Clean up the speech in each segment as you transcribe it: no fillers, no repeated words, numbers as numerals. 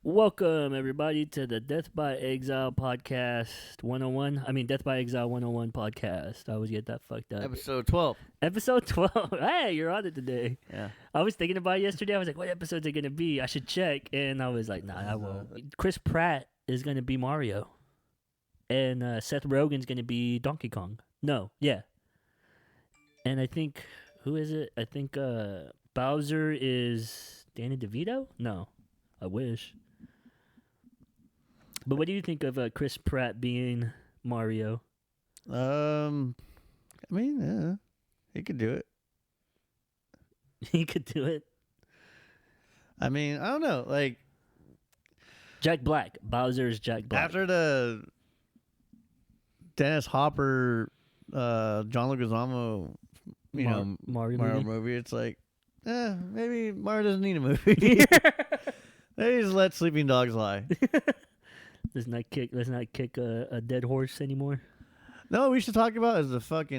welcome everybody to the Death by Exile podcast 101. I mean, Death by Exile 101 podcast. I always get that fucked up. Episode 12. Episode 12. Hey, you're on it today. Yeah. I was thinking about it yesterday. I was like, what episode's it going to be? I should check. And I was like, nah, I won't. Chris Pratt is going to be Mario. And Seth Rogen's going to be Donkey Kong. No, yeah. And I think, who is it? I think Bowser is Danny DeVito? No, I wish. But what do you think of Chris Pratt being Mario? I mean, yeah, he could do it. He could do it. I mean, I don't know. Like, Jack Black. Bowser's Jack Black. after the Dennis Hopper, John Leguizamo, Mario movie, it's like, maybe Mario doesn't need a movie. Maybe just let sleeping dogs lie. Let's not kick a dead horse anymore. No, what we should talk about is the fuck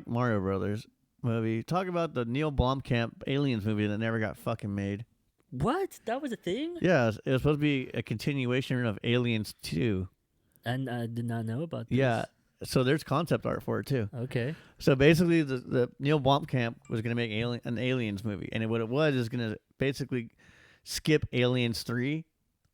Mario Brothers movie. Talk about the Neil Blomkamp Aliens movie that never got fucking made. What? That was a thing? Yeah, it was supposed to be a continuation of Aliens 2. And I did not know about this. Yeah, so there's concept art for it too. Okay. So basically, the Neil Blomkamp was going to make an Aliens movie, and what it was is going to basically skip Aliens 3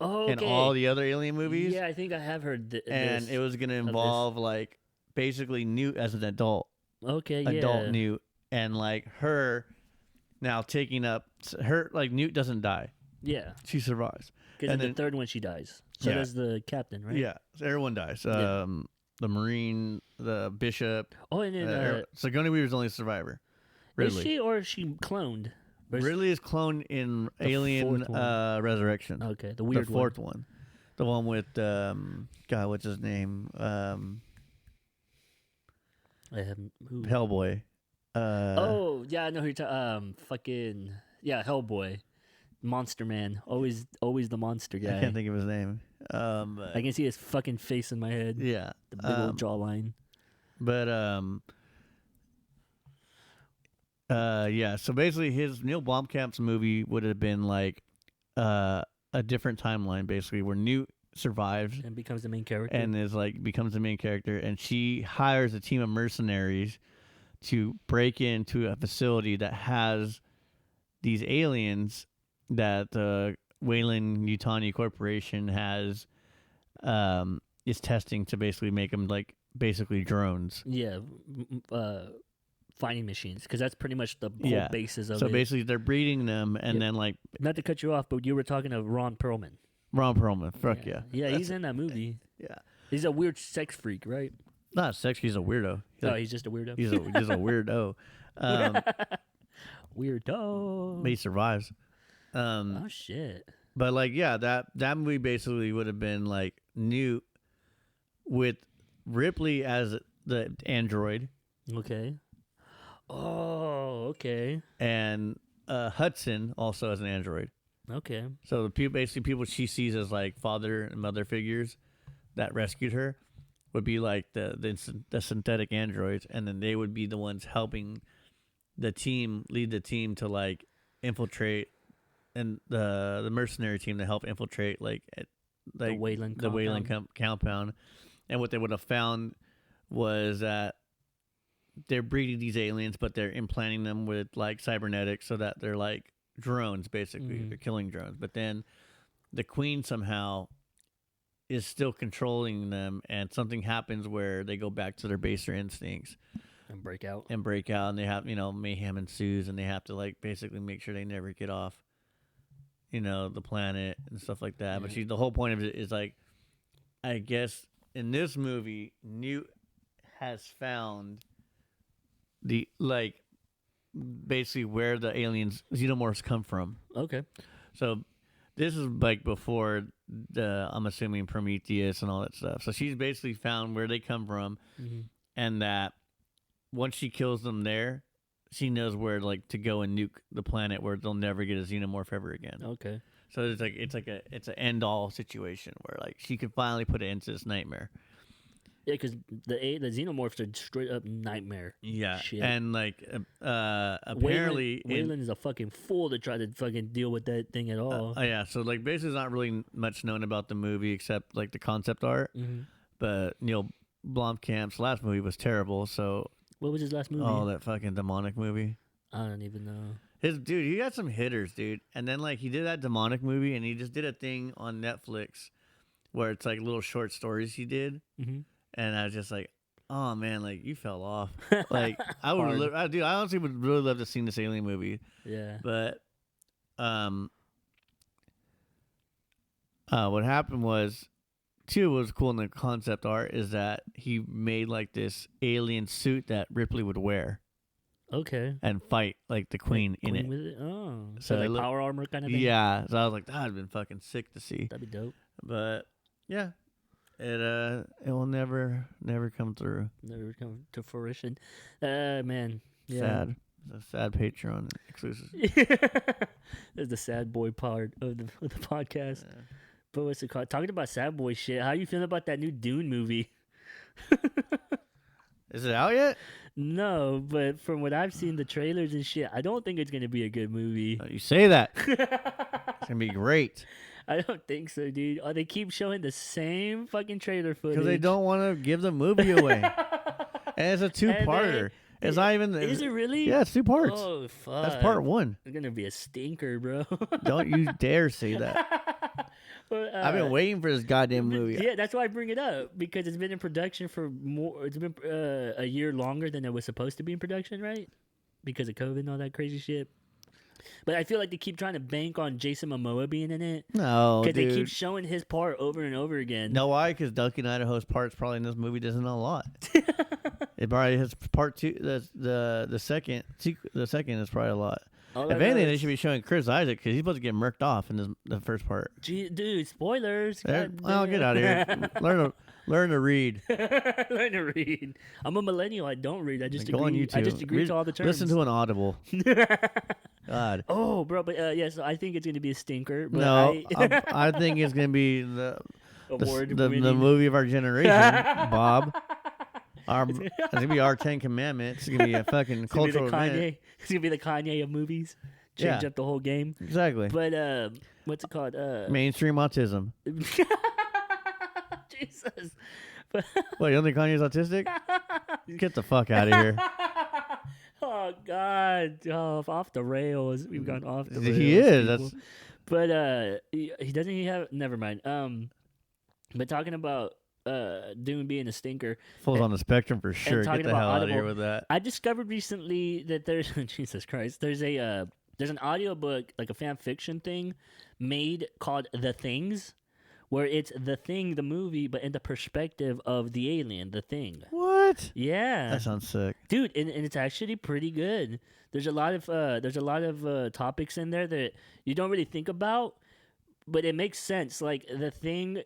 and all the other Alien movies. Yeah, I think I have heard this. And it was going to involve like basically Newt as an adult. Okay, Adult Newt, and like her now taking up her, like Newt doesn't die. Yeah. She survives. Because in then the third one she dies. So does the captain, right? Yeah, so everyone dies. Yeah. The Marine, the Bishop. Oh, and then Sigourney Weaver's the only survivor. Ridley. Is she, or is she cloned? Ridley is cloned in The Alien fourth one. Resurrection. Okay, the weird the fourth one. The one with God, what's his name? I haven't. Who? Hellboy. Oh yeah, I know who you're talking. Fucking yeah, Hellboy, Monster Man. Always the monster guy. I can't think of his name. I can see his fucking face in my head. Yeah, The big old jawline. But yeah. So basically, his Neil Blomkamp's movie would have been like a different timeline, basically, where Newt survives And becomes the main character. and is like becomes the main character, and she hires a team of mercenaries to break into a facility that has these aliens that Wayland Yutani Corporation has is testing to basically make them like basically drones. Yeah, finding machines, because that's pretty much the whole basis of it. So basically, they're breeding them, and then like Not to cut you off, but you were talking of Ron Perlman. Ron Perlman, fuck yeah, Yeah, he's in that movie. yeah. He's a weird sex freak, right? Not sex. He's a weirdo. He's just a weirdo. He's a weirdo. Weirdo. But he survives. Oh shit. But like, yeah, that movie basically would have been like Newt with Ripley as the android. Okay. Oh, okay. And Hudson also as an android. Okay. So the people she sees as like father and mother figures that rescued her would be like the synthetic androids, and then they would be the ones helping lead the team to like infiltrate, and the mercenary team to help infiltrate like The Wayland compound. And what they would have found was that they're breeding these aliens, but they're implanting them with like cybernetics so that they're like drones, basically. They're killing drones. But then the queen somehow is still controlling them, and something happens where they go back to their baser instincts And break out. and they have, mayhem ensues, and they have to like basically make sure they never get off, the planet and stuff like that. Yeah. But the whole point of it is like, I guess in this movie, Newt has found the like basically where the aliens xenomorphs come from. Okay. So this is like before I'm assuming Prometheus and all that stuff. So she's basically found where they come from, and that once she kills them there, she knows where like to go and nuke the planet where they'll never get a xenomorph ever again. Okay. So it's an end all situation where like she could finally put an end to this nightmare. Yeah, because the xenomorphs are straight up nightmare. Yeah, shit. and like apparently, Wayland is a fucking fool to try to fucking deal with that thing at all. yeah. So like, basically, not really much known about the movie except like the concept art. Mm-hmm. But Neil Blomkamp's last movie was terrible. So What was his last movie? oh, that fucking demonic movie. I don't even know. He got some hitters, dude. And then like he did that demonic movie, and he just did a thing on Netflix where it's like little short stories he did, Mm-hmm. and I was just like, oh man, like you fell off. Like I would, I honestly would really love to see this alien movie. Yeah. But what happened was, too, what was cool in the concept art is that he made like this alien suit that Ripley would wear Okay. and fight like the queen in it. With it. Oh, So so it like power armor kind of thing. Yeah, so I was like, that'd have been fucking sick to see. That'd be dope. But yeah, it will never come through. Never come to fruition. Man. Yeah. Sad. It's a sad Patreon exclusive. That's the sad boy part of the podcast. Yeah. But what's it called? Talking about sad boy shit. How you feeling about that new Dune movie? Is it out yet? No, but from what I've seen, the trailers and shit, I don't think it's gonna be a good movie. You say that. It's gonna be great. I don't think so, dude. Oh, they keep showing the same fucking trailer footage Because they don't want to give the movie away. And it's a two-parter. It's not even. Is it really? Yeah, it's 2 parts. Oh fuck! That's part 1. It's gonna be a stinker, bro. Don't you dare say that. But, I've been waiting for this goddamn movie. Yeah, that's why I bring it up because it's been in production for more. It's been a year longer than it was supposed to be in production, right? Because of COVID and all that crazy shit. But I feel like they keep trying to bank on Jason Momoa being in it. No, because dude. they keep showing his part over and over again. Know why? Because Duncan Idaho's parts probably in this movie doesn't know a lot. It probably has part 2. The second is probably a lot. All If I know anything, is- they should be showing Chris Isaac because he's supposed to get murked off in the first part. Gee, dude, spoilers. Well, get out of here. Learn to read. Learn to read. I'm a millennial. I don't read. I just Go on agree. YouTube. I just agree to all the terms. Listen to an Audible. God. Oh, bro, but yeah, so I think it's gonna be a stinker. But No, I think it's gonna be the award-winning. movie of our generation, Bob. It's gonna be our 10 Commandments. It's gonna be a fucking It's gonna be the cultural event. Kanye. It's gonna be the Kanye of movies. Change Yeah. up the whole game. Exactly. But what's it called? Mainstream autism. Jesus. What, you don't think Kanye's autistic? Get the fuck out of here. Oh God! Oh, off the rails. We've gone off the rails. He is. people. That's But he doesn't. He have. Never mind. But talking about Dune being a stinker, falls on the spectrum for sure. talking Get the hell about out of here Audible, with that. I discovered recently that there's Jesus Christ. There's an audiobook, like a fan fiction thing, made called The Things, where it's The Thing, the movie, but in the perspective of the alien, The Thing. What? Yeah, That sounds sick. dude, and it's actually pretty good. There's a lot of topics in there that you don't really think about, but it makes sense. Like The Thing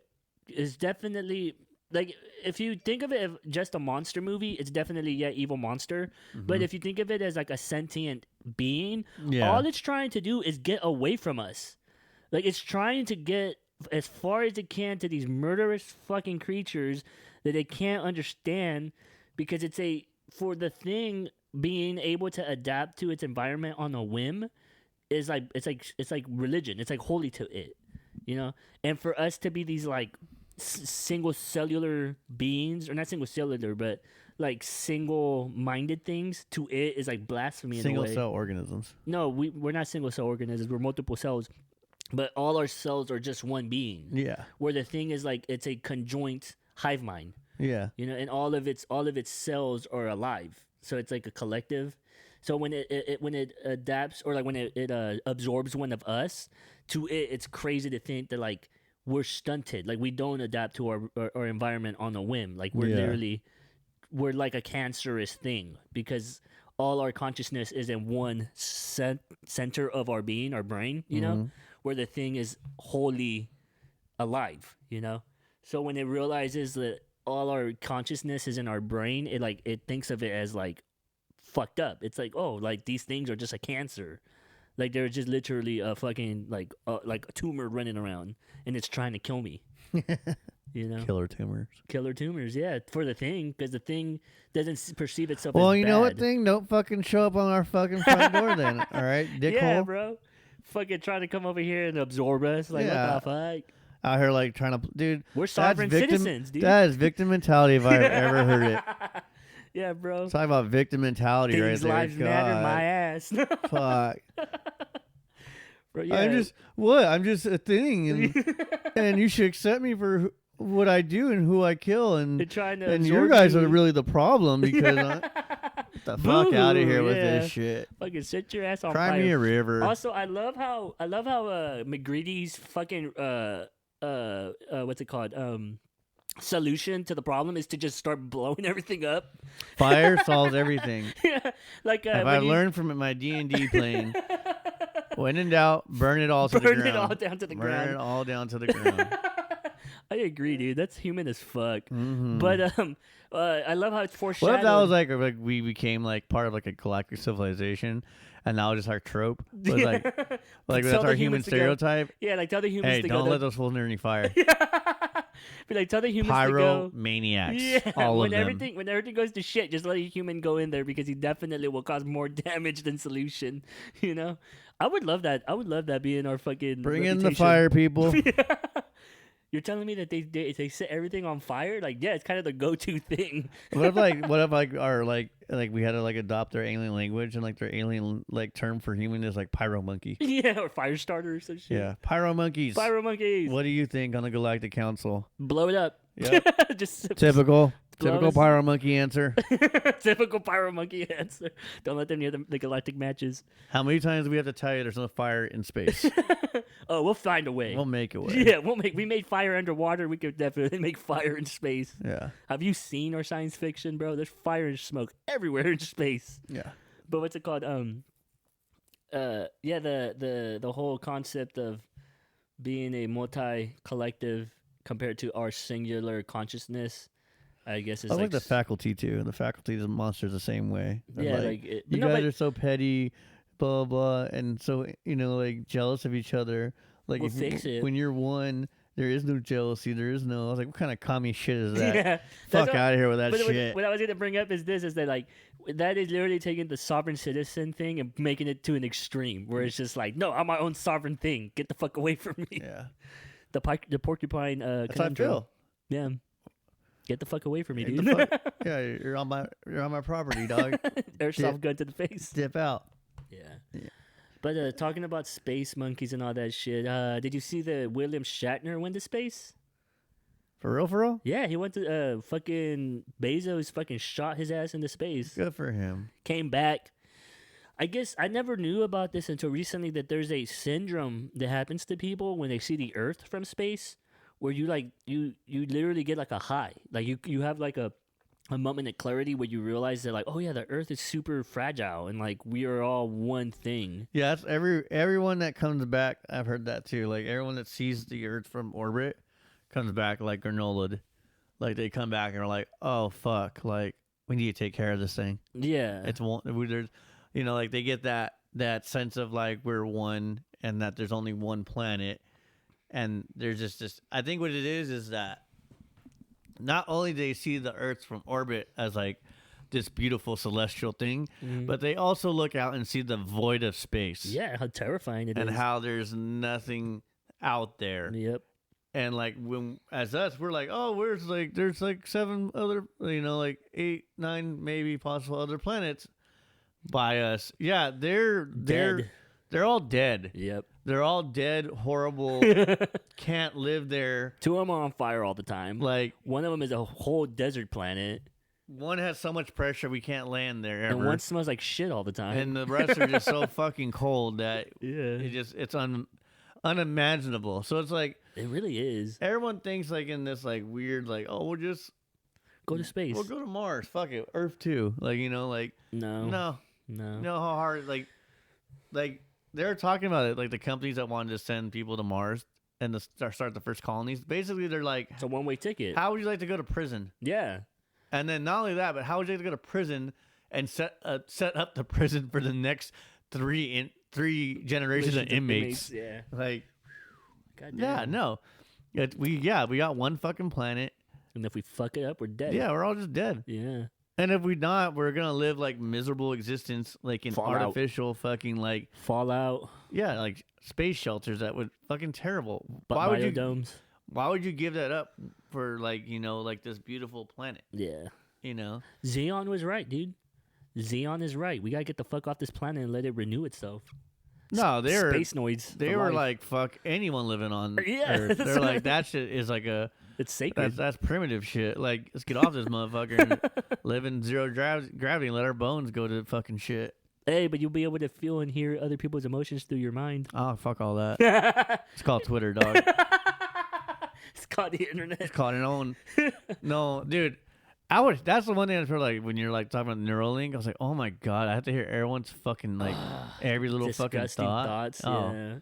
is definitely, like, if you think of it as just a monster movie, it's definitely evil monster. But if you think of it as like a sentient being, Yeah. all it's trying to do is get away from us. Like, it's trying to get as far as it can to these murderous fucking creatures that it can't understand, because for the thing being able to adapt to its environment on a whim is like it's like religion. It's like holy to it, you know. And for us to be these like single cellular beings, or not single cellular, but like single-minded things, to it is like blasphemy. Single in a way. cell organisms. No, we're not single cell organisms. We're multiple cells, but all our cells are just one being. Yeah. Where the thing is like it's a conjoint hive mind, Yeah. you know, and all of its cells are alive. So it's like a collective. So when it adapts, or like when it absorbs one of us, to it, it's crazy to think that like we're stunted, like we don't adapt to our environment on a whim. Like we're like a cancerous thing, because all our consciousness is in one center of our being, our brain, you know, where the thing is wholly alive, you know. So when it realizes that all our consciousness is in our brain, it thinks of it as like fucked up. It's like, oh, like these things are just a cancer. Like they're just literally a fucking like a tumor running around, and it's trying to kill me. You know, Killer tumors. killer tumors. Yeah, for the thing, because the thing doesn't perceive itself. Well, as you bad. know what thing? Don't fucking show up on our fucking front door then. All right, dickhole. Yeah, bro. Fucking trying to come over here and absorb us. Like, Yeah. what the fuck? Out here like trying to, dude. We're sovereign citizens, dude. That is victim mentality if I've ever heard it. Yeah, bro. Talk about victim mentality right Things there. lives matter, my ass. Fuck. Bro, yeah. I'm just a thing, and you should accept me for what I do and who I kill, and They're trying to you absorb guys you. are really the problem because get the fuck out of here with this shit. Fucking set your ass on Cry fire. me a river. Also, I love how McGreedy's fucking what's it called? Solution to the problem is to just start blowing everything up. Fire solves everything. Yeah, like If I learned from my D&D playing, when in doubt, burn it all to the ground. Burn it all down to the ground. Burn it all down to the ground. I agree, dude. That's human as fuck. Mm-hmm. But I love how it's foreshadowed. What if that was like we became like part of like a galactic civilization, and now just our trope was like that's Tell our the human humans to go- stereotype. Yeah, like tell the humans Hey, to don't go. let those fools near any fire. Be like, tell the humans to go. Pyromaniacs. Yeah, all when of them. everything goes to shit, just let a human go in there because he definitely will cause more damage than solution. You know, I would love that. I would love that being our fucking Bring in the reputation. fire, people. You're telling me that they set everything on fire? Like, yeah, it's kind of the go-to thing. what if our like we had to like adopt their alien language, and like their alien like term for human is like pyro monkey. Yeah, or fire starter or some shit. Yeah, pyro monkeys. Pyro monkeys. What do you think on the Galactic Council? Blow it up. Yep. Just Typical us. pyro monkey answer. typical pyro monkey answer. Don't let them near the galactic matches. How many times do we have to tell you there's no fire in space? Oh, we'll find a way. We'll make a way. Yeah, we made fire underwater. We could definitely make fire in space. Yeah. Have you seen our science fiction, bro? There's fire and smoke everywhere in space. Yeah. But what's it called? The whole concept of being a multi-collective compared to our singular consciousness, I guess is I like the faculty too. The faculty is monsters the same way. They're Yeah, like, like you guys are so petty, blah blah, and so like jealous of each other. Like We'll fix it. When you're one, there is no jealousy. There is no. I was like, what kind of commie shit is that? Yeah, Fuck out of here with that but shit. What I was going to bring up is that like that is literally taking the sovereign citizen thing and making it to an extreme where it's just like, no, I'm my own sovereign thing. Get the fuck away from me. Yeah. The porcupine. That's how I conundrum. feel. Yeah. Get the fuck away from me, Get dude. the fuck- yeah, you're on my property, dog. Airsoft gun to the face. Dip out. Yeah. But talking about space monkeys and all that shit, did you see that William Shatner went to space? For real, for real? Yeah, he went to fucking Bezos fucking shot his ass into space. Good for him. Came back. I guess I never knew about this until recently that there's a syndrome that happens to people when they see the Earth from space where you like you literally get like a high. Like you have like a moment of clarity where you realize that like, oh yeah, the Earth is super fragile and like we are all one thing. Yeah, that's everyone that comes back. I've heard that too. Like everyone that sees the Earth from orbit comes back like granola. Like they come back and are like, oh fuck, like we need to take care of this thing. Yeah, It's one. There's, like they get that sense of like we're one and that there's only one planet, and there's just this. I think what it is that not only do they see the Earth from orbit as like this beautiful celestial thing, but they also look out and see the void of space. Yeah, how terrifying it is. And how there's nothing out there. Yep. And like when as us, we're like, oh, there's like 7 other, like 8, 9 maybe possible other planets by us. Yeah, they're all dead. Yep. They're all dead, horrible, can't live there. 2 of them are on fire all the time. Like one of them is a whole desert planet. one has so much pressure we can't land there ever. And one smells like shit all the time. And the rest are just so fucking cold that yeah, it's unimaginable. So it's like it really is. everyone thinks like in this like weird like, oh, we'll just Go to space. we'll go to Mars. Fuck it, Earth too. Like No. you know how hard like they're talking about it, like the companies that wanted to send people to Mars and to start the first colonies. Basically, they're like, It's a one-way ticket. how would you like to go to prison? Yeah. And then not only that, but how would you like to go to prison and set up the prison for the next three generations of inmates? Yeah. Like, God damn. yeah, no. We got one fucking planet. And if we fuck it up, we're dead. Yeah, we're all just dead. Yeah. And if we not, we're gonna live like miserable existence, like in Fallout. artificial fucking like Fallout. yeah, like space shelters that would fucking terrible. But Why would biodomes. Why would you give that up for like like this beautiful planet? Yeah. Xeon was right, dude. Xeon is right. We gotta get the fuck off this planet and let it renew itself. No, they're space noids. They were like, fuck anyone living on Earth. They're like, that shit is like it's sacred. That's primitive shit. Like, let's get off this motherfucker and live in zero gravity and let our bones go to fucking shit. Hey, but you'll be able to feel and hear other people's emotions through your mind. Oh, fuck all that. It's called Twitter, dog. It's called the internet. It's called an own. No, dude. That's the one thing I feel like when you're like talking about Neuralink. I was like, oh my god, I have to hear everyone's fucking like every little fucking thoughts. Oh. Yeah.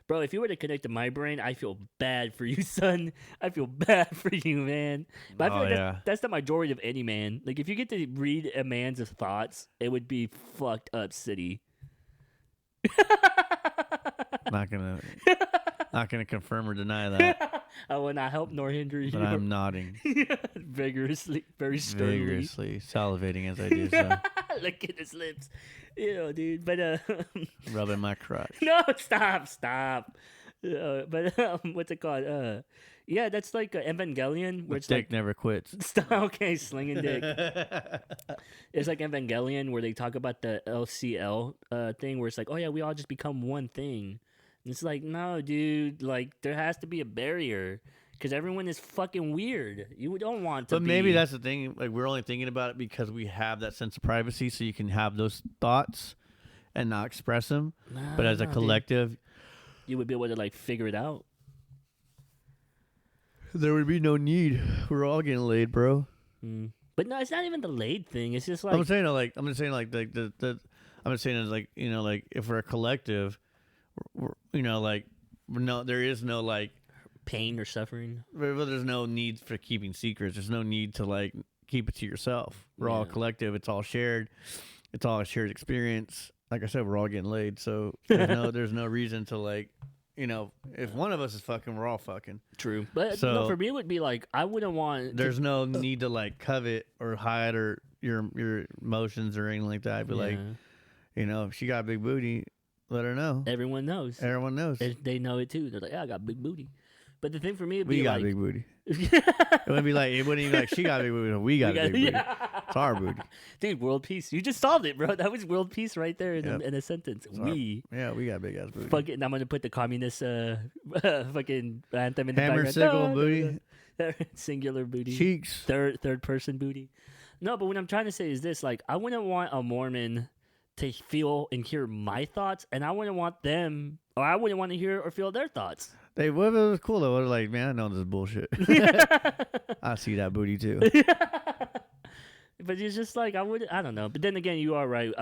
Bro, if you were to connect to my brain, I feel bad for you, son. I feel bad for you, man. But I feel like that's the majority of any man. Like, if you get to read a man's thoughts, it would be fucked up city. Not gonna confirm or deny that. I will not help nor hinder you. But I'm nodding vigorously, very sternly, vigorously, salivating as I do so. Look at his lips, dude. But rubbing my crotch. No, stop. But what's it called? Yeah, that's like Evangelion, where it's dick like never quits. Okay, slinging dick. It's like Evangelion, where they talk about the LCL thing, where it's like, oh yeah, we all just become one thing. And it's like, no, dude. Like, there has to be a barrier because everyone is fucking weird. You don't want to. But maybe that's the thing. Like, we're only thinking about it because we have that sense of privacy, so you can have those thoughts and not express them. But as a collective, you would be able to like figure it out. There would be no need. We're all getting laid, bro. But no, it's not even the laid thing. It's just like I'm saying like I'm just saying as like like if we're a collective, like there is no like pain or suffering. There's no need for keeping secrets. There's no need to like keep it to yourself. We're all collective. It's all shared. It's all a shared experience. Like I said, we're all getting laid, so there's no reason to like. If one of us is fucking, we're all fucking. True. But no, for me, it would be like, I wouldn't want... There's no need to, like, covet or hide or your emotions or anything like that. I'd be like, if she got a big booty, let her know. Everyone knows. Everyone knows. They know it, too. They're like, yeah, I got a big booty. But the thing for me would be we got like... a big booty. It wouldn't be like, she got a big booty. We got a big booty. Yeah. It's our booty. Dude, world peace. You just solved it, bro. That was world peace right there in a sentence. We got a big ass booty. Fucking, I'm going to put the communist fucking anthem in the Hammer, background. sickle, booty. Singular booty. Cheeks. Third person booty. No, but what I'm trying to say is this. Like, I wouldn't want a Mormon to feel and hear my thoughts, and I wouldn't want them, or I wouldn't want to hear or feel their thoughts. It was cool though. It was like, man, I know this is bullshit. I see that booty too. But it's just like I don't know. But then again, you are right.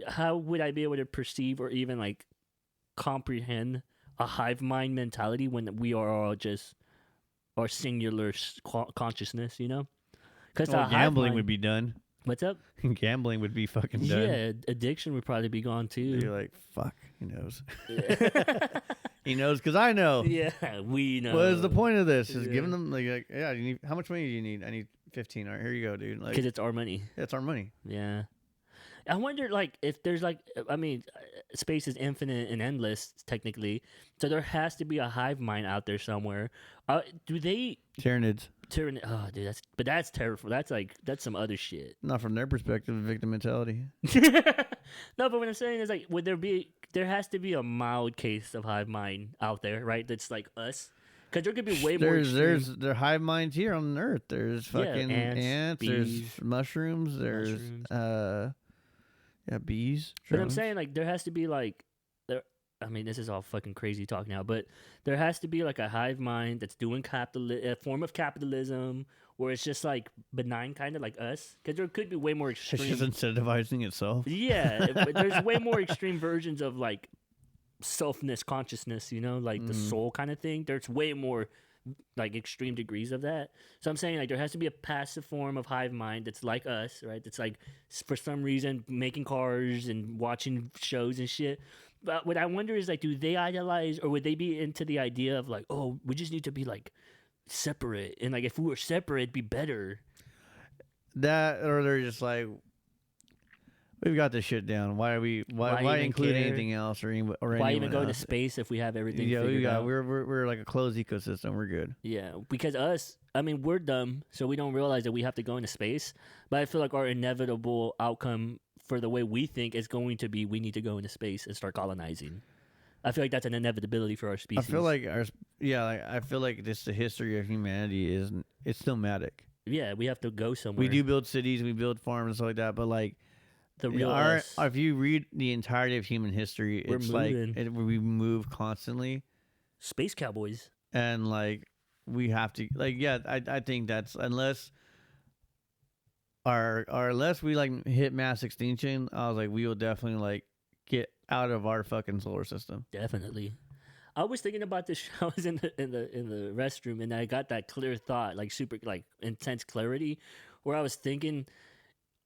How would I be able to perceive or even like comprehend a hive mind mentality when we are all just our singular consciousness? Because gambling would be done. What's up? Gambling would be fucking done. Yeah, addiction would probably be gone too. You're like, fuck, he knows. He knows because I know. Yeah, we know. What is the point of this? Is giving them like yeah, you need, how much money do you need? I need 15. All right, here you go, dude. Because it's our money. It's our money. Yeah. I wonder, like, if there's like, space is infinite and endless technically, so there has to be a hive mind out there somewhere. Do they? Tyranids. Oh, dude, that's terrible. That's some other shit. Not from their perspective, victim mentality. No, but what I'm saying is like, there has to be a mild case of hive mind out there, right? That's like us. Because there could be way more. There's hive minds here on Earth. There's fucking ants. Bees, there's mushrooms. There's bees. But I'm saying like there has to be like this is all fucking crazy talk now, but there has to be like a hive mind that's doing a form of capitalism where it's just like benign, kind of like us. Because there could be way more extreme. It's just incentivizing itself. Yeah, but there's way more extreme versions of like selfness, consciousness. Like the soul kind of thing. There's way more like extreme degrees of that. So I'm saying like there has to be a passive form of hive mind that's like us, right? That's like for some reason making cars and watching shows and shit. But what I wonder is like, do they idolize, or would they be into the idea of like, oh, we just need to be like separate, and like if we were separate, it'd be better. That, or they're just like, we've got this shit down. Why are we? Why include care? anything else or Why even anyone go to else? space if we have everything Yeah, figured out? we're like a closed ecosystem. We're good. Yeah, because we're dumb, so we don't realize that we have to go into space. But I feel like our inevitable outcome for the way we think is going to be we need to go into space and start colonizing. I feel like that's an inevitability for our species. I feel like I feel like this the history of humanity it's nomadic. Yeah, we have to go somewhere. We do build cities, we build farms and stuff like that, but like the real us. if you read the entirety of human history, We're it's moving. like we move constantly, Space cowboys. and like we have to I think that's unless unless we like hit mass extinction, I was like we will definitely like get out of our fucking solar system. Definitely. I was thinking about this. I was in the restroom, and I got that clear thought, like super, like intense clarity, where I was thinking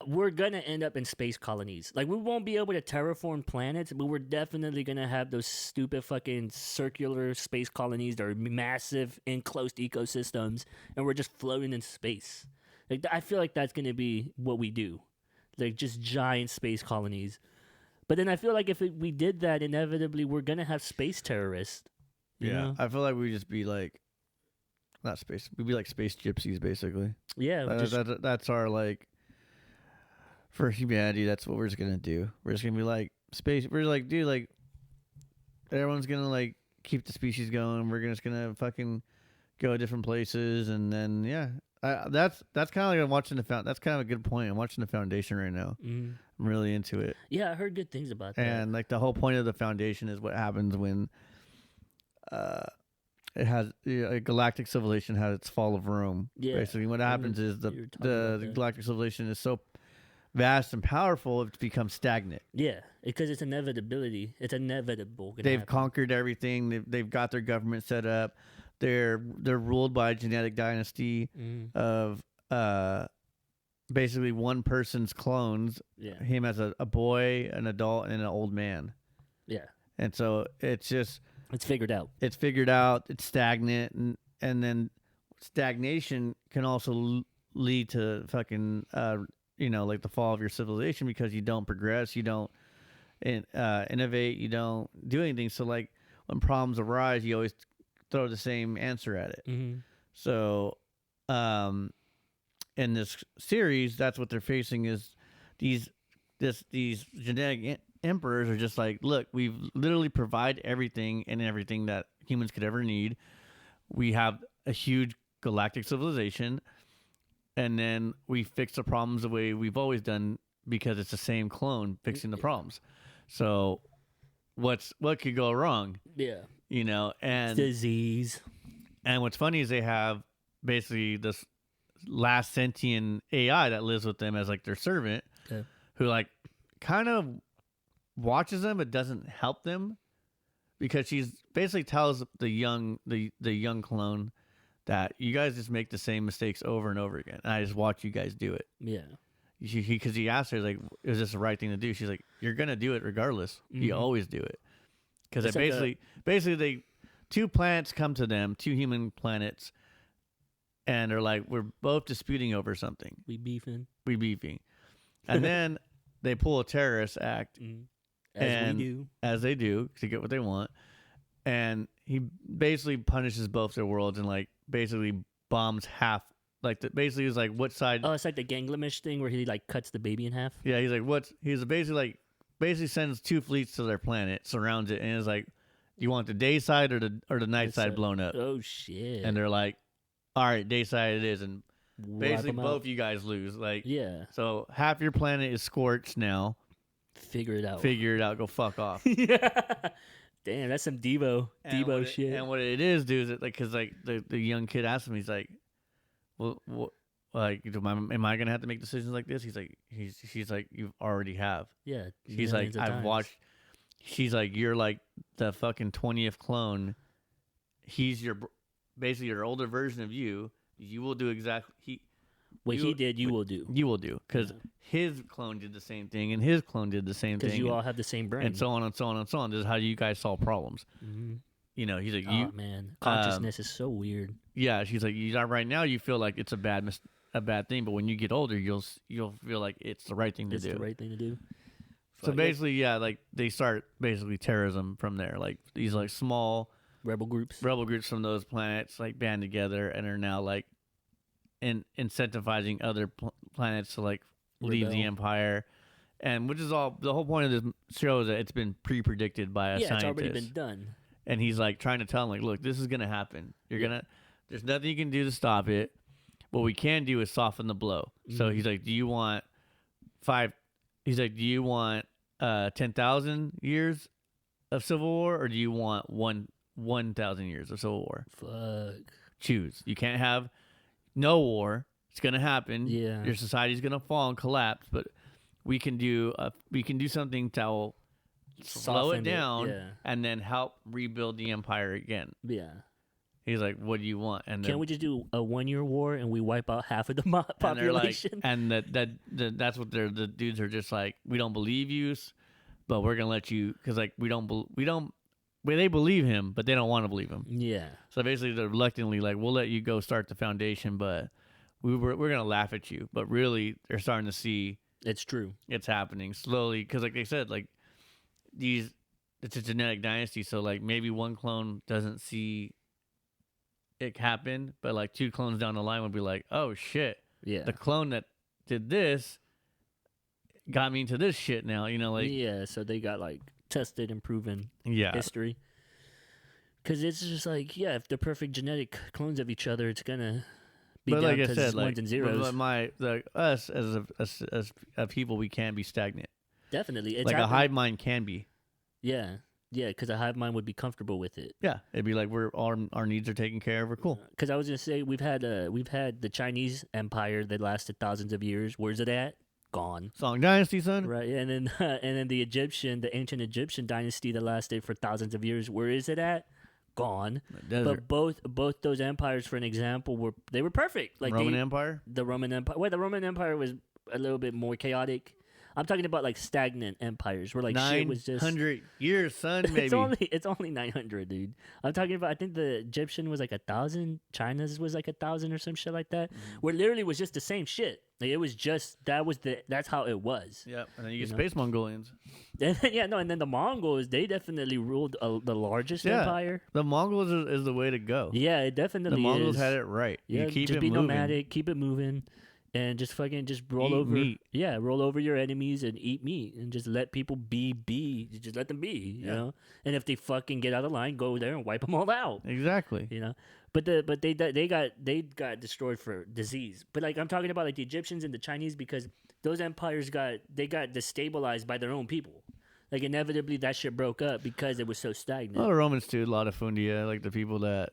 we're gonna end up in space colonies. Like we won't be able to terraform planets, but we're definitely gonna have those stupid fucking circular space colonies that are massive enclosed ecosystems, and we're just floating in space. Like I feel like that's gonna be what we do, like just giant space colonies. But then I feel like if we did that, inevitably we're gonna have space terrorists. You know? I feel like we'd just be like, not space. We'd be like space gypsies, basically. Yeah, That's our like. For humanity, that's what we're just gonna do. We're just gonna be like space. We're like, dude, like everyone's gonna like keep the species going. We're just gonna fucking go different places, and then that's kind of like I'm watching That's kind of a good point. I'm watching The Foundation right now. Mhm. I'm really into it. Yeah, I heard good things about that. And like the whole point of The Foundation is what happens when it has a galactic civilization has its fall of Rome. Yeah. Basically, what happens is you were talking about the that. galactic civilization is so vast and powerful, it's become stagnant. Yeah, because it's inevitability. It's inevitable. They've conquered everything. They've got their government set up. They're ruled by a genetic dynasty of basically one person's clones. Yeah. Him as a boy, an adult, and an old man. Yeah. And so it's figured out. It's figured out. It's stagnant, and then stagnation can also lead to fucking like the fall of your civilization because you don't progress, you don't innovate, you don't do anything. So like when problems arise, you always throw the same answer at it. Mm-hmm. So in this series, that's what they're facing is these genetic emperors are just like, look, we've literally provide everything that humans could ever need. We have a huge galactic civilization. And then we fix the problems the way we've always done because it's the same clone fixing the problems. So what could go wrong? Yeah. And disease. And what's funny is they have basically this last sentient AI that lives with them as like their servant, who like kind of watches them but doesn't help them because she's basically tells the young clone that you guys just make the same mistakes over and over again, and I just watch you guys do it. Yeah. Because he asked her, like, is this the right thing to do? She's like, you're going to do it regardless. Mm-hmm. You always do it. Because basically, two planets come to them, two human planets, and they're like, we're both disputing over something. We beefing. And then they pull a terrorist act. Mm-hmm. As they do, to get what they want. And he basically punishes both their worlds and like basically bombs half. Like basically is like what side? Oh, it's like the Ganglamish thing where he like cuts the baby in half. Yeah, he's like he's basically sends two fleets to their planet, surrounds it, and is like, do you want the day side or the night side blown up? Oh shit! And they're like, all right, day side it is, and basically both you guys lose. Like yeah. So half your planet is scorched now. Figure it out. Go fuck off. Yeah. Damn, that's some Devo shit. And what it is, dude, is it like because like the young kid asked him, he's like, well, like, am I gonna have to make decisions like this? He's like, she's like, you already have. Yeah. She's like, I've watched. She's like, you're like the fucking 20th clone. He's basically your older version of you. You will do exactly What he did, you will do. You will do because his clone did the same thing, and his clone did the same thing. Because you all have the same brain, and so on and so on and so on. This is how you guys solve problems. Mm-hmm. You know, he's like, oh man, consciousness is so weird. Yeah, she's like, right now you feel like it's a bad thing, but when you get older, you'll feel like it's the right thing to do. It's the right thing to do. So basically, yeah, like they start basically terrorism from there. Like these like small rebel groups from those planets like band together and are now like incentivizing other planets to like leave the Empire, and which is all the whole point of this show is that it's been pre-predicted by a scientist. It's already been done. And he's like trying to tell him like, look, this is gonna happen. There's nothing you can do to stop it. What we can do is soften the blow. Mm-hmm. So he's like, do you want 10,000 years of civil war, or do you want 1,000 years of civil war? Fuck. Choose. You can't have no war. It's gonna happen. Yeah. Your society's gonna fall and collapse, but we can do something that will slow it down and then help rebuild the empire again. Yeah. He's like, what do you want? And can't we just do a 1-year war and we wipe out half of the population? And that's what the dudes are just like, we don't believe you, but we're gonna let you, because like they believe him, but they don't want to believe him. Yeah. So basically, they're reluctantly like, we'll let you go start the foundation, but we're gonna laugh at you. But really, they're starting to see it's true. It's happening slowly, because like they said, like it's a genetic dynasty. So like maybe one clone doesn't see it happen, but like 2 clones down the line would be like, oh shit, yeah, the clone that did this got me into this shit now, you know, like so they got like tested and proven history, because it's just like if they're perfect genetic clones of each other, it's gonna be down to ones and zeros. But us as people, we can be stagnant. Definitely, it's like a hive mind can be. Yeah, because a hive mind would be comfortable with it. Yeah, it'd be like our needs are taken care of. We're cool. Because I was gonna say we've had the Chinese Empire that lasted thousands of years. Where's it at? Gone. Song Dynasty, son. Right, and then the ancient Egyptian dynasty that lasted for thousands of years. Where is it at? Gone. But both those empires, for an example, were perfect. Like Roman Empire. The Roman Empire. Well, the Roman Empire was a little bit more chaotic. I'm talking about like stagnant empires where like shit was just 900 years, son. Maybe it's only 900, dude. I'm talking about. I think the Egyptian was like 1,000. China's was like 1,000 or some shit like that. Where literally was just the same shit. Like it was just that's how it was. Yep. And then you get Space Mongolians. And then the Mongols, they definitely ruled the largest empire. The Mongols is the way to go. Yeah, it definitely. The Mongols had it right. Yeah, you keep just it be moving. nomadic, keep it moving. And just roll eat over meat. Yeah, roll over your enemies and eat meat and just let people be. Just let them be, you know? And if they fucking get out of line, go there and wipe them all out. Exactly. You know? But they got destroyed for disease. But like I'm talking about like the Egyptians and the Chinese, because those empires got destabilized by their own people. Like inevitably that shit broke up because it was so stagnant. Well, the Romans too, latifundia, like the people that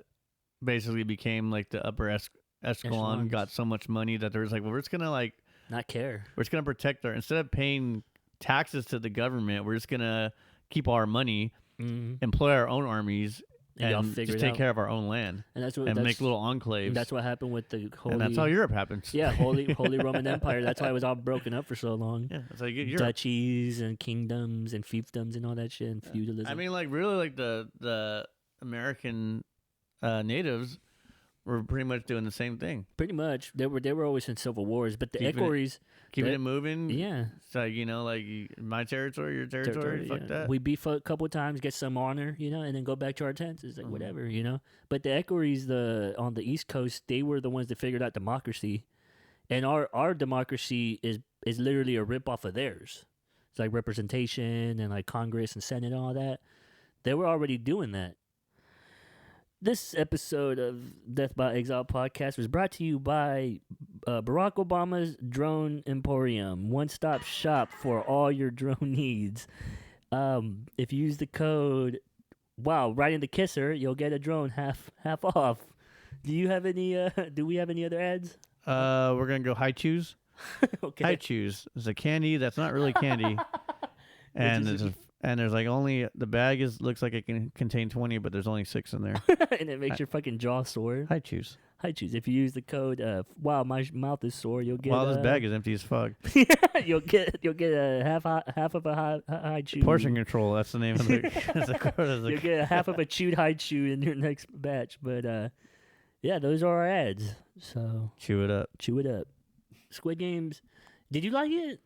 basically became like the upper Echelon got so much money that there was like, well, we're just gonna like not care. We're just gonna protect instead of paying taxes to the government, we're just gonna keep our money, employ our own armies, and just take care of our own land. And that's make little enclaves. And that's what happened with the holy. And that's how Europe happens. Yeah, holy Roman Empire. That's why it was all broken up for so long. Yeah, that's how you get Europe. Duchies and kingdoms and fiefdoms and all that shit and feudalism. I mean, like really, like the American natives were pretty much doing the same thing. Pretty much, they were always in civil wars, but the equerries keeping it moving. Yeah, it's like like my territory, your territory. Fuck that. We beef a couple of times, get some honor, and then go back to our tents. It's like whatever, But the equerries, on the East Coast, they were the ones that figured out democracy, and our democracy is literally a rip off of theirs. It's like representation and like Congress and Senate and all that. They were already doing that. This episode of Death by Exile podcast was brought to you by Barack Obama's Drone Emporium, one-stop shop for all your drone needs. If you use the code right in the kisser, you'll get a drone half off. Do you have any? Do we have any other ads? We're gonna go High Chews. Okay. High Chews is a candy that's not really candy, and And there's like only the bag looks like it can contain 20, but there's only 6 in there. And it makes your fucking jaw sore. I choose. If you use the code wow, my mouth is sore, you'll get Wow, this bag is empty as fuck. you'll get a half of a high chew. Portion control, that's the name of the You'll get a half of a chewed high chew in your next batch. But yeah, those are our ads. So chew it up. Squid Games. Did you like it?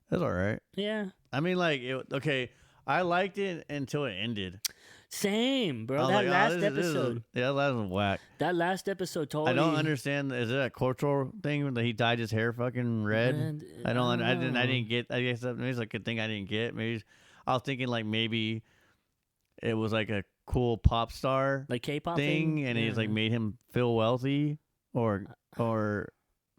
That's all right. Yeah. I mean, like, okay, I liked it until it ended. Same, bro. That last episode. That was whack. That last episode totally. I don't understand. Is it a cultural thing that he dyed his hair fucking red? I didn't get. I guess maybe it's like a thing I didn't get. Maybe I was thinking like maybe it was like a cool pop star like K-pop thing, and he's like made him feel wealthy, or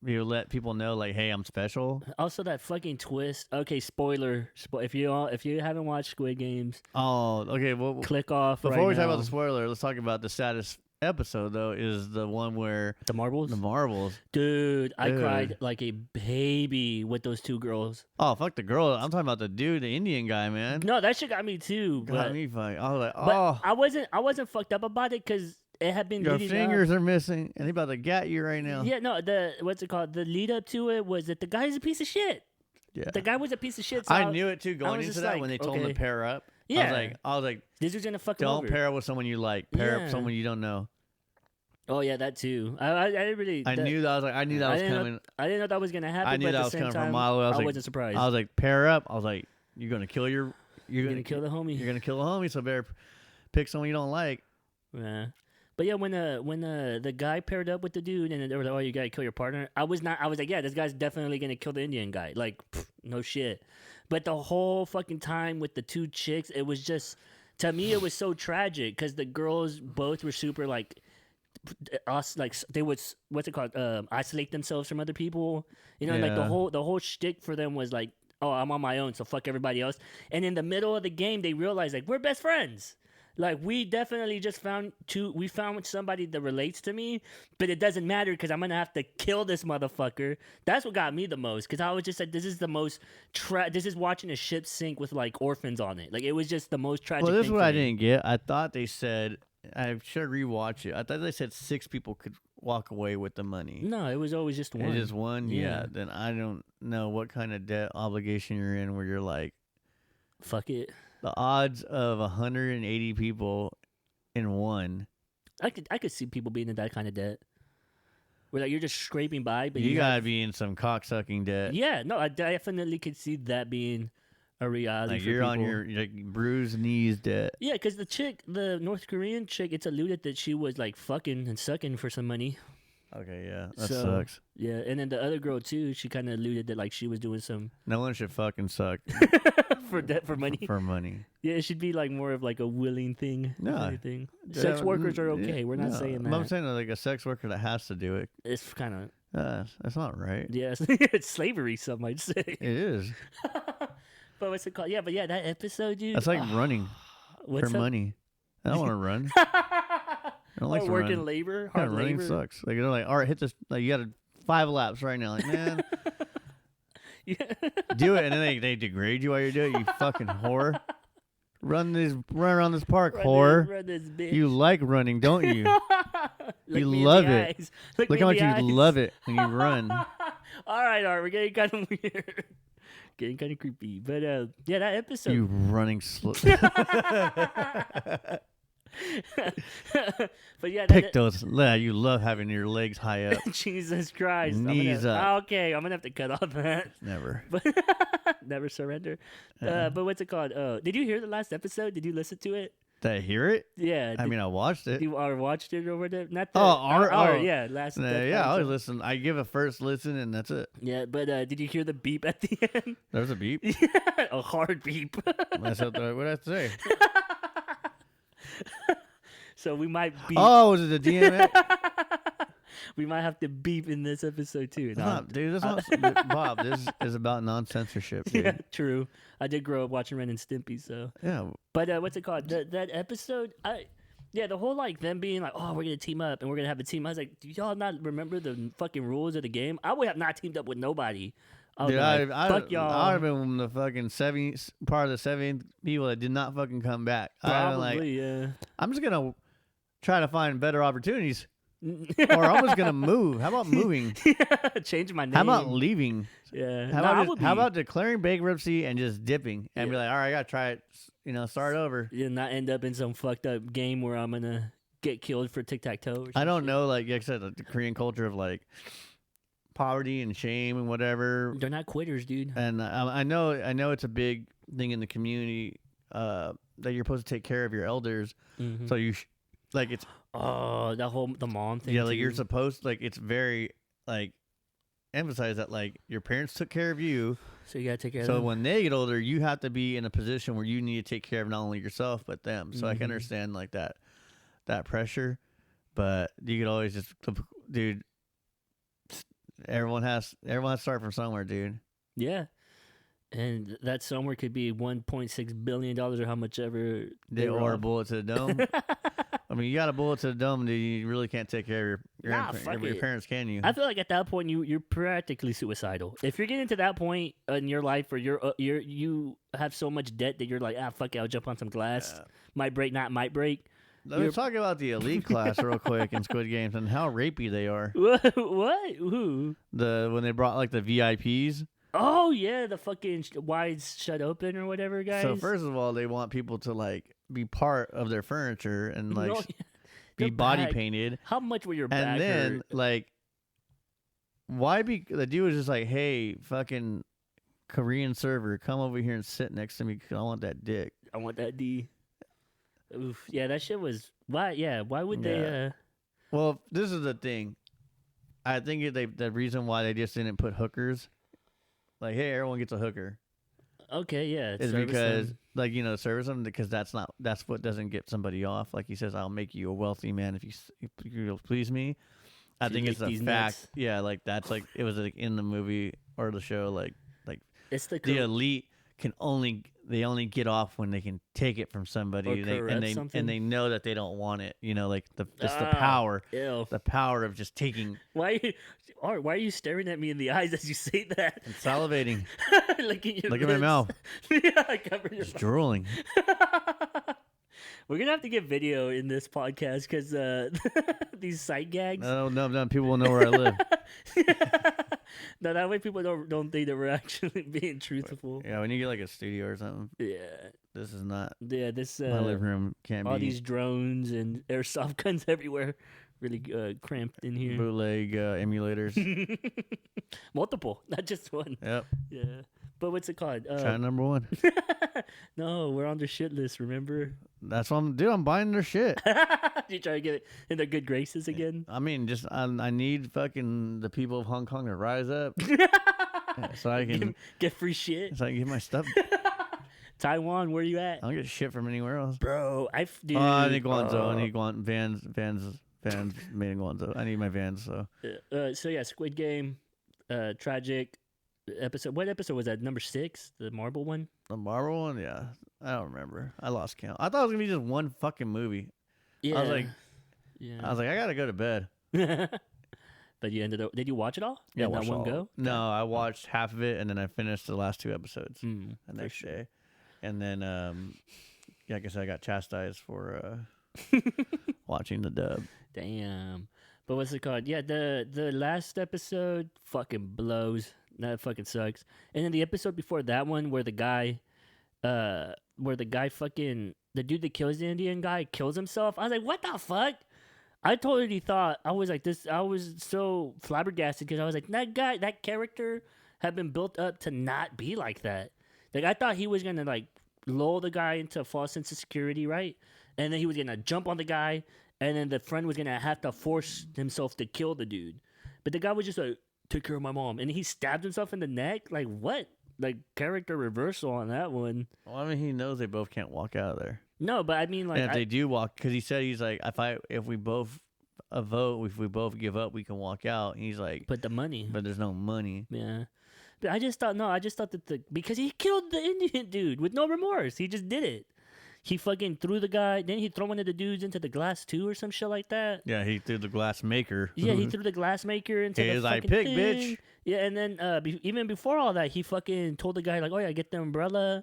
you let people know like, hey, I'm special. Also, that fucking twist. Okay, spoiler. If you haven't watched Squid Games, okay. Well, click off. Before we talk about the spoiler, let's talk about the saddest episode though. Is the one where the marbles. Dude, I cried like a baby with those 2 girls. Oh, fuck the girl. I'm talking about the dude, the Indian guy, man. No, that shit got me too. Got me fucked. I was like, but I wasn't fucked up about it because it had been. Your fingers are missing, and he about to get you right now. Yeah, no. What's it called? The lead up to it was that the guy's a piece of shit. Yeah, the guy was a piece of shit. So I knew it too going into that when they told him to pair up. Yeah, I was like, this is gonna fuck. Don't pair up with someone you like. Pair up with someone you don't know. Oh yeah, that too. I didn't really. I knew that was coming. I didn't know that was gonna happen. I knew that was coming from a mile away. I wasn't surprised. I was like, pair up. I was like, you're gonna kill You're gonna kill the homie. You're gonna kill the homie. So better pick someone you don't like. Yeah. But yeah, when the guy paired up with the dude and they were like, "Oh, you gotta kill your partner," I was like, "Yeah, this guy's definitely gonna kill the Indian guy." Like, no shit. But the whole fucking time with the 2 chicks, it was just, to me, it was so tragic because the girls both were super like they would isolate themselves from other people. You know, like the whole shtick for them was like, "Oh, I'm on my own, so fuck everybody else." And in the middle of the game, they realized like we're best friends. Like, we definitely just found somebody that relates to me, but it doesn't matter because I'm going to have to kill this motherfucker. That's what got me the most, because I was just like, this is the most, this is watching a ship sink with, like, orphans on it. Like, it was just the most tragic thing. Well, this is what I didn't get. I thought they said, I should rewatch it. I thought they said 6 people could walk away with the money. No, it was always just one. It's just one? Yeah. Then I don't know what kind of debt obligation you're in where you're like, fuck it. The odds of 180 people in one. I could see people being in that kind of debt. Where like you're just scraping by, but you gotta be in some cocksucking debt. Yeah, no, I definitely could see that being a reality. Like for you're people. On your like bruised knees debt. Yeah, because the North Korean chick, it's alluded that she was like fucking and sucking for some money. Okay, yeah, that sucks. Yeah, and then the other girl too, she kind of alluded that like she was doing some. No one should fucking suck for money. For money. Yeah, it should be like more of like a willing thing. No, anything. Sex workers are okay. We're not saying that. I'm saying like a sex worker that has to do it. It's kind of. That's not right. Yeah, it's slavery. Some might say. It is. But what's it called? Yeah, but yeah, that episode, dude. That's like running for money. I don't want to run. I don't like to working run. labor. Hard running labor. Sucks. Like they're like, all right, hit this. Like you got 5 laps right now. Like man, do it, and then they degrade you while you're doing it. You fucking whore. Run around this park, whore. Run this bitch. You like running, don't you? You love it. Look how much you love it when you run. All right, we're getting kind of weird. Getting kind of creepy, but yeah, that episode. You running slow. But yeah, pick those. You love having your legs high up. Jesus Christ, knees up. Okay, I'm gonna have to cut off that. Never, but never surrender. But what's it called? Did you hear the last episode? Did you listen to it? Did I hear it? Yeah. I mean, I watched it. You watched it over there? Not the. Yeah, last. Yeah, I always listen. I give a first listen, and that's it. Yeah, but did you hear the beep at the end? There was a beep. Yeah, a hard beep. That's what did I say? So we might beep. Oh, was it the DMX? We might have to beep in this episode too. Dude, that's not Bob. This is about non-censorship, dude. Yeah, true. I did grow up watching Ren and Stimpy, so yeah. But what's it called? That episode, the whole like them being like, oh, we're gonna team up and we're gonna have a team. I was like, do y'all not remember the fucking rules of the game? I would have not teamed up with nobody. I'll Dude, be like, fuck I would have y'all. been the fucking part of the 70 people that did not fucking come back. Probably, yeah. I'm just gonna try to find better opportunities, or I'm just gonna move. How about moving? Change my name. How about leaving? Yeah. How about declaring bankruptcy and just dipping and be like, all right, I gotta try it. Start over. Yeah, not end up in some fucked up game where I'm gonna get killed for tic-tac-toe. I don't know, like I said, the Korean culture of like poverty and shame and whatever. They're not quitters, dude. And I know it's a big thing in the community that you're supposed to take care of your elders. Mm-hmm. So you like it's the mom thing. yeah, like too. you're supposed like it's very like emphasize that like your parents took care of you. So you gotta take care of So them. when they get older, you have to be in a position where you need to take care of not only yourself but them. So I can Mhm. understand like that pressure, but you could always just, dude. Everyone has to start from somewhere, dude. Yeah. And that somewhere could be $1.6 billion or how much ever. Or a bullet to the dome. I mean, you got a bullet to the dome, dude. You really can't take care of your parents, can you? I feel like at that point you're practically suicidal. If you're getting to that point in your life where you have so much debt that you're like, fuck it, I'll jump on some glass. Yeah. Might break, not might break. Let's talk about the elite class real quick in Squid Games and how rapey they are. What? Who? When they brought like the VIPs. Oh yeah, the fucking wides shut open or whatever, guys. So first of all, they want people to like be part of their furniture and like be Their body bag. painted. How much were your back And then hurt? like, why be the dude was just like, hey, fucking Korean server, come over here and sit next to me 'cause I want that dick. I want that D. Oof. Yeah, that shit was why. Yeah, why would they? Well, this is the thing. I think the reason why they just didn't put hookers, like, hey, everyone gets a hooker, Okay, yeah, is service because them. like service them because that's what doesn't get somebody off. Like he says, I'll make you a wealthy man if you please me. I So think you it's a lick these fact. nuts. Yeah, like that's like it was like in the movie or the show. Like It's the the elite they only get off when they can take it from somebody, Or corrupt something. and they know that they don't want it. Like the Ah, power. Ew. The power of just taking Why are you staring at me in the eyes as you say that? and salivating, Look at your look at my lips. mouth, Yeah, cover your just drooling. We're gonna have to get video in this podcast because these sight gags. No, people will know where I live. No, that way people don't think that we're actually being truthful. Yeah, when you get like a studio or something, Yeah, this is not yeah. This my living room. Can't all be these drones and airsoft guns everywhere. Really cramped in here. bootleg emulators. Multiple, not just one. Yep, Yeah, but what's it called? try number one. No, we're on the shit list. Remember? That's what I'm buying their shit. You try to get it in their good graces again. I mean, just I need fucking the people of Hong Kong to rise up so I can Get free shit. get my stuff. Taiwan, where you at, I don't get shit from anywhere else. bro? Dude, I need Guangzhou. I need Vans made in Guangzhou. I need my Vans. So So yeah, Squid Game, tragic episode. What episode was that? Number 6, the marble one. the Marvel one, yeah, I don't remember. I lost count. I thought it was gonna be just one fucking movie. Yeah, I was like, yeah. I gotta go to bed. But you ended up. Did you watch it all? Yeah, in that watched one all. go. No, I watched half of it and then I finished the last 2 episodes Mm, the next day, and then yeah, I guess I got chastised for watching the dub. Damn. But what's it called? Yeah, the last episode fucking blows. That fucking sucks. And then the episode before that one where the guy fucking the dude that kills the Indian guy kills himself. I was like, what the fuck? I totally thought I was like this. I was so flabbergasted because I was like, that character had been built up to not be like that. Like I thought he was gonna like lull the guy into a false sense of security, right? And then he was gonna jump on the guy, and then the friend was gonna have to force himself to kill the dude. But the guy was just like, take care of my mom, and he stabbed himself in the neck. Like what? Like character reversal on that one. Well, I mean, he knows they both can't walk out of there. No, but I mean, like, And if they do walk, because he said he's like, if we both vote, if we both give up, we can walk out. And he's like, but the money. but there's no money. Yeah. But I just thought that because he killed the Indian dude with no remorse. He just did it. He fucking threw the guy. Then he threw one of the dudes into the glass too, or some shit like that. Yeah, he threw the glass maker. Yeah, he threw the glass maker into He the was like, fucking "Pick, thing. bitch." Yeah, and then even before all that, he fucking told the guy like, "Oh yeah, get the umbrella."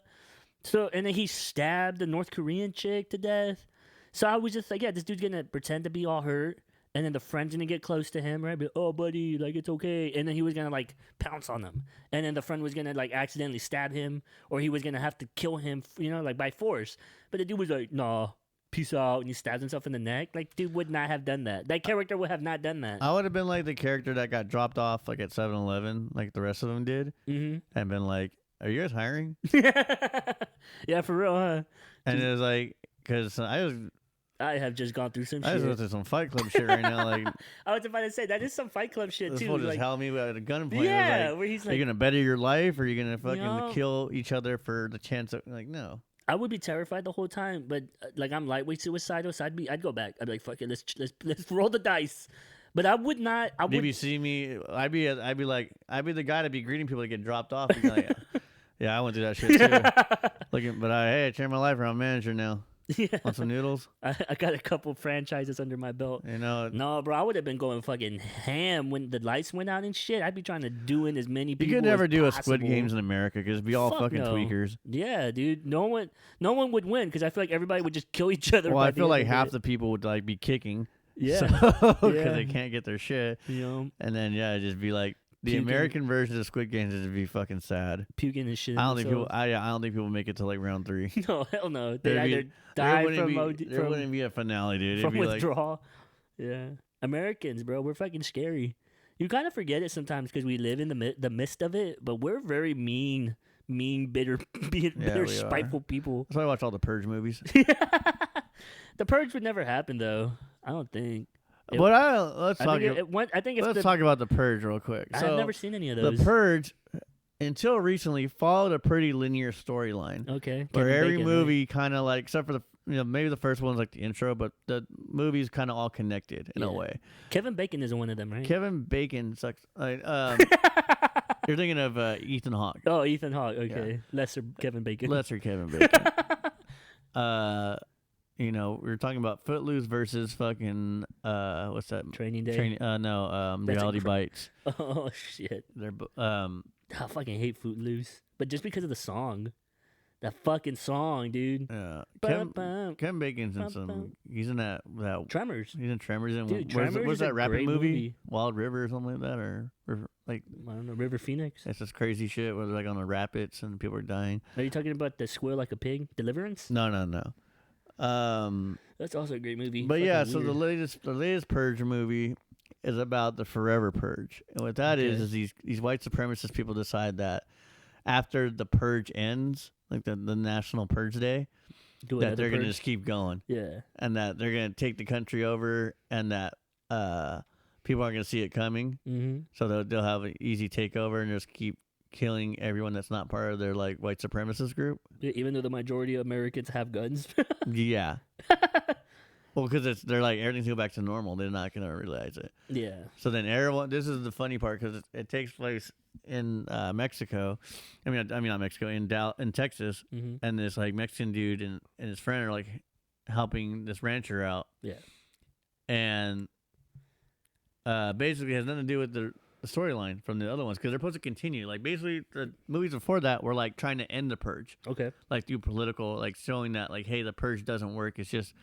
So and then he stabbed the North Korean chick to death. So I was just like, yeah, this dude's gonna pretend to be all hurt, and then the friend's gonna get close to him, right? Be, oh, buddy, like it's okay. And then he was gonna like pounce on him, and then the friend was gonna like accidentally stab him, or he was gonna have to kill him, like by force. But the dude was like, nah. Peace out, and he stabs himself in the neck. Like, dude would not have done that. That character would have not done that. I would have been like the character that got dropped off like at 7-Eleven, like the rest of them did, and been like, "Are you guys hiring?" Yeah, for real, huh? And it was like, because I have just gone through some shit. I just went through some Fight Club shit right now. Like, I was about to say that is some Fight Club shit this too. fool just Like, held me at a gunpoint. yeah, Like, where he's are like, you gonna better your life, or are you gonna fucking know, kill each other for the chance of like no? I would be terrified the whole time, but like I'm lightweight suicidal, so I'd go back. I'd be like, fuck it, let's roll the dice. But I would not. If you see me, I'd be the guy to be greeting people to get dropped off. And be like, yeah, I went through that shit too. But hey, I changed my life around. Manager now. Yeah. Want some noodles? I got a couple franchises under my belt. You know, no, bro, I would have been going fucking ham when the lights went out and shit. I'd be trying to do in as many people. You could never as do possible. a Squid Games in America because it'd be all fucking no. tweakers. Yeah, dude, no one would win because I feel like everybody would just kill each other. Well, I feel like half the people would like be kicking. Yeah, because they can't get their shit. And then it'd just be like. The puking. American version of Squid Games is to be fucking sad. Puking and shit. I don't think people make it to like round 3. No, hell no. They either die there wouldn't be a finale, dude. From It'd be withdrawal. Yeah, Americans, bro, we're fucking scary. You kind of forget it sometimes because we live in the midst of it, but we're very mean, bitter, spiteful people. That's why I watch all the Purge movies. The Purge would never happen, though. I don't think. Let's talk about the Purge real quick. I've never seen any of those. The Purge, until recently, followed a pretty linear storyline. Okay. Where every movie kind of like, except for maybe the first one's like the intro, but the movie's kind of all connected in a way. Kevin Bacon is one of them, right? Kevin Bacon sucks. You're thinking of Ethan Hawke. Oh, Ethan Hawke. Okay, yeah. Lesser Kevin Bacon. We were talking about Footloose versus fucking what's that? Training Day. Reality Bites. Oh shit! They're I fucking hate Footloose, but just because of the song, that fucking song, dude. Yeah, Kevin Bacon's in some. He's in that Tremors. He's in Tremors. Dude, Tremors what's that rapid movie? Wild River or something like that, or like I don't know, River Phoenix. It's this crazy shit where they're like on the rapids and people are dying. Are you talking about the Squeal Like a Pig? Deliverance? No. That's also a great movie. But yeah, so the latest Purge movie is about the Forever Purge, and what that is these white supremacist people decide that after the Purge ends, like the National Purge Day, that they're gonna just keep going. Yeah, and that they're gonna take the country over, and that people aren't gonna see it coming. Mm-hmm. So they'll have an easy takeover and just keep killing everyone that's not part of their like white supremacist group. Yeah, even though the majority of Americans have guns. Yeah. Well, because they're like everything's go back to normal. They're not gonna realize it. Yeah. So then everyone. This is the funny part because it takes place in Mexico. I mean not Mexico, in Texas, and this like Mexican dude and his friend are like helping this rancher out. Yeah. And basically has nothing to do with the storyline from the other ones because they're supposed to continue. Like basically the movies before that were like trying to end the Purge. Okay. Like do political, like showing that like, hey, the Purge doesn't work. It's just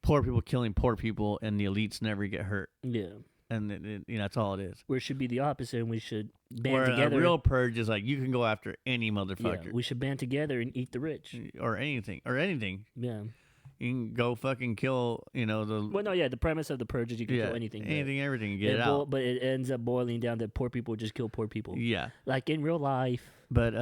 poor people killing poor people and the elites never get hurt. Yeah. And that's all it is. Where it should be the opposite, and we should band together. A real Purge is like you can go after any motherfucker. Yeah, we should band together and eat the rich. Or anything. Yeah. You can go fucking kill, the premise of the Purge is you can kill anything. Everything, and get it out. But it ends up boiling down that poor people just kill poor people. Yeah. Like in real life. But,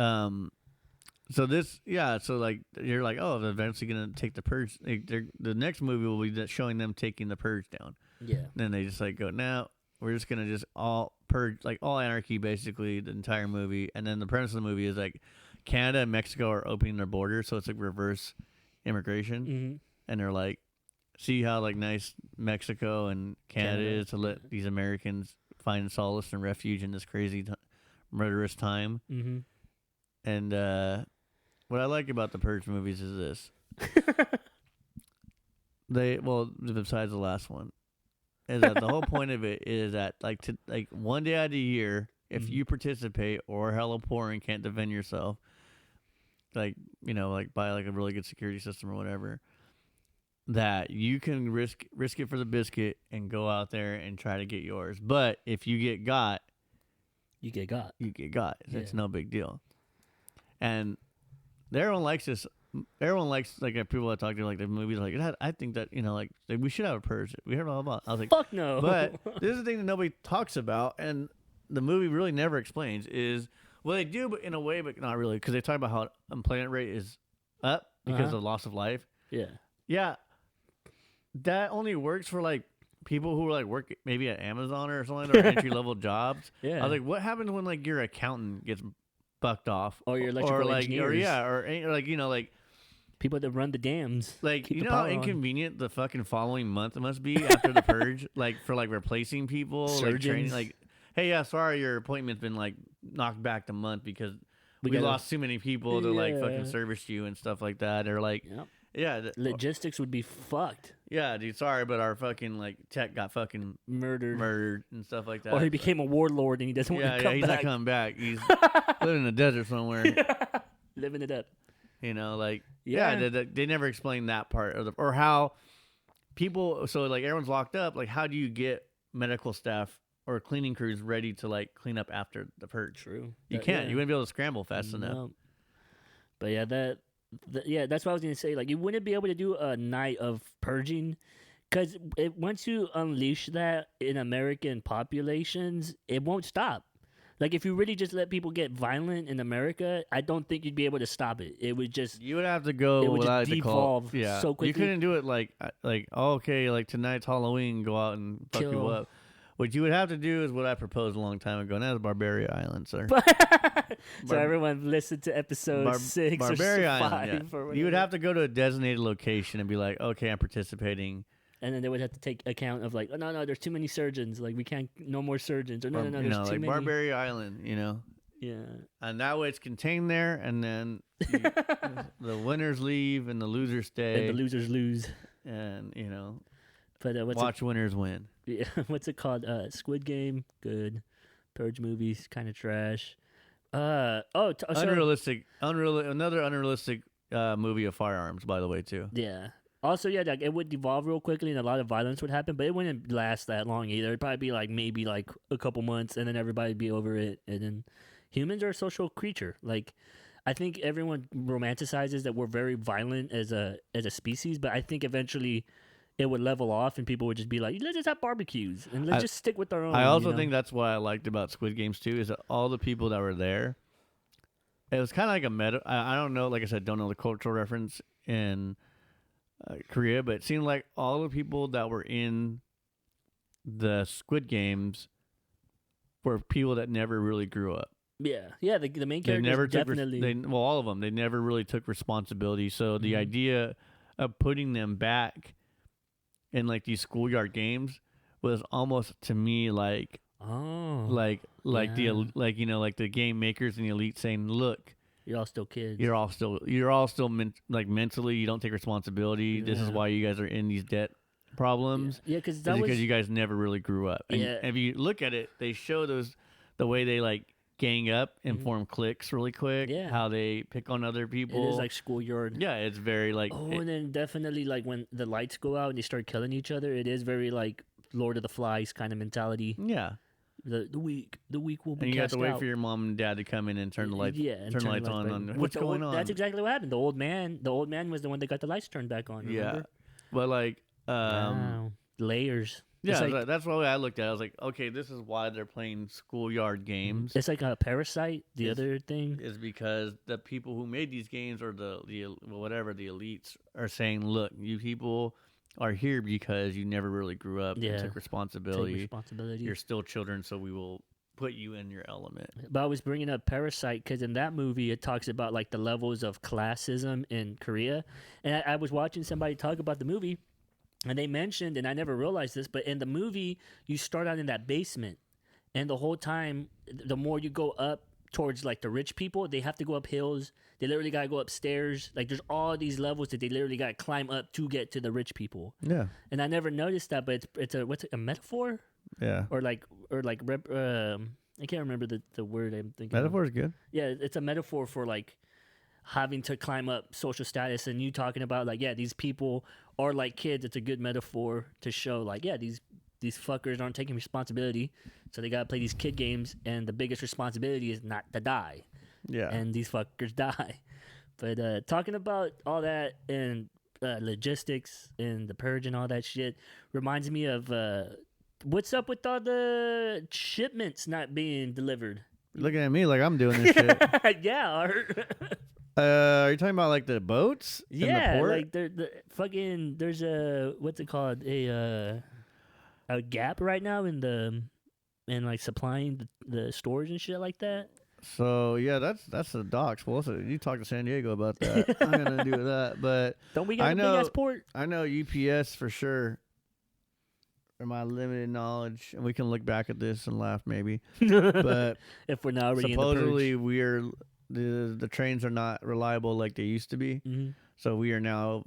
so like, you're like, oh, they're eventually going to take the Purge. The next movie will be showing them taking the Purge down. Yeah. Then they just like go, now we're just going to just all purge, like all anarchy, basically, the entire movie. And then the premise of the movie is like Canada and Mexico are opening their borders. So it's like reverse immigration. Mm-hmm. And they're like, see how like nice Mexico and Canada is to let these Americans find solace and refuge in this crazy murderous time. Mm-hmm. And what I like about the Purge movies is this. Besides the last one, is that the whole point of it is that like one day out of the year if you participate or hella poor and can't defend yourself, like, you know, like buy like a really good security system or whatever, that you can risk it for the biscuit and go out there and try to get yours. But if you get got, you get got. It's no big deal. And everyone likes this. Everyone likes, like, people that talk to, like, the movies, like, I think that, you know, like we should have a purge. We heard all about. I was like, fuck no. But this is the thing that nobody talks about, and the movie really never explains is, well, they do, but in a way, but not really, because they talk about how unemployment rate is up because of loss of life. Yeah, that only works for, like, people who, like, work maybe at Amazon or something, or entry level jobs. I was like, what happens when, like, your accountant gets bucked off, or your electrical engineers, or like, you know, like, people that run the dams, like, you know how inconvenient the fucking following month must be after the purge, like, for, like, replacing people, surgeons. Like, training, like, hey, yeah, sorry, your appointment's been, like, knocked back a month because we lost too many people to like fucking service you and stuff like that, or like, logistics would be fucked. Yeah, dude, sorry, but our fucking, like, tech got fucking murdered and stuff like that. Or he became a warlord and he doesn't want to come back. He's not coming back. He's living in the desert somewhere, living it up. You know, like, they never explained that part of or how people. So, like, everyone's locked up. Like, how do you get medical staff or cleaning crews ready to, like, clean up after the purge? True, you can't. You wouldn't be able to scramble fast enough. But yeah, that's what I was gonna say. Like, you wouldn't be able to do a night of purging, because once you unleash that in American populations, it won't stop. Like, if you really just let people get violent in America, I don't think you'd be able to stop it. It would just you would have to go. It would just devolve so quickly. You couldn't do it like okay, like tonight's Halloween, go out and fuck people up. What you would have to do is what I proposed a long time ago, and that is Barbaria Island, sir. So everyone listen to episode 6 Barbaria or 5. Island, yeah. You would have to go to a designated location and be like, okay, I'm participating. And then they would have to take account of, like, oh, no, there's too many surgeons. Like, we can't, no more surgeons. Or no, there's too like many. Barbaria Island, you know. Yeah. And that way it's contained there, and then the winners leave and the losers stay. And the losers lose. And, you know, but watch winners win. Yeah, what's it called? Squid Game, good. Purge movies, kind of trash. Unrealistic, another unrealistic movie of firearms, by the way, too. Yeah. Also, yeah, like, it would devolve real quickly and a lot of violence would happen, but it wouldn't last that long either. It'd probably be like maybe like a couple months, and then everybody'd be over it. And then humans are a social creature. Like, I think everyone romanticizes that we're very violent as a species, but I think eventually it would level off and people would just be like, let's just have barbecues and let's just stick with our own. I also think that's what I liked about Squid Games too, is that all the people that were there, it was kind of like a meta. I don't know, like I said, don't know the cultural reference in Korea, but it seemed like all the people that were in the Squid Games were people that never really grew up. Yeah, the main characters definitely. All of them, they never really took responsibility. So the idea of putting them back in, like, these schoolyard games was almost, to me, like, like you know, like the game makers and the elite saying, look, you're all still kids. You're all still like, mentally, you don't take responsibility. This is why you guys are in these debt problems. Yeah, because you guys never really grew up. And if you look at it, they show the way they, like, gang up and form cliques really quick. Yeah, how they pick on other people. It is like schoolyard. Yeah, it's very like. And then definitely, like, when the lights go out and they start killing each other, it is very like Lord of the Flies kind of mentality. Yeah. The weak will be. And you have to wait out. for your mom and dad to come in and turn the lights. Turn the lights on. What's going on? That's exactly what happened. The old man was the one that got the lights turned back on. Remember? Yeah, but like layers. Yeah, like, that's what I looked at. I was like, okay, this is why they're playing schoolyard games. It's like a Parasite. The other thing is because the people who made these games, or the elites, are saying, look, you people are here because you never really grew up and took responsibility. You're still children, so we will put you in your element. But I was bringing up Parasite because in that movie it talks about, like, the levels of classism in Korea, and I was watching somebody talk about the movie. And they mentioned, and I never realized this, but in the movie, you start out in that basement. And the whole time, the more you go up towards, like, the rich people, they have to go up hills. They literally got to go upstairs. Like, there's all these levels that they literally got to climb up to get to the rich people. Yeah. And I never noticed that, but it's a metaphor? Yeah. Or I can't remember the word I'm thinking. Metaphor is good. Yeah, it's a metaphor for like having to climb up social status, and you talking about like, yeah, these people are like kids. It's a good metaphor to show like, yeah, these fuckers aren't taking responsibility, so they gotta play these kid games, and the biggest responsibility is not to die. Yeah. And these fuckers die. But talking about all that and logistics and the purge and all that shit reminds me of what's up with all the shipments not being delivered. Looking at me like I'm doing this shit. Yeah, Art. Are you talking about like the boats? In the port? Like the fucking there's a what's it called, a gap right now in like supplying the stores and shit like that. So yeah, that's the docks. Well, you talk to San Diego about that. I'm gonna do that, but don't we got a big ass port? I know UPS for sure. From my limited knowledge, and we can look back at this and laugh maybe. But if we're not already supposedly the trains are not reliable like they used to be. Mm-hmm. So we are now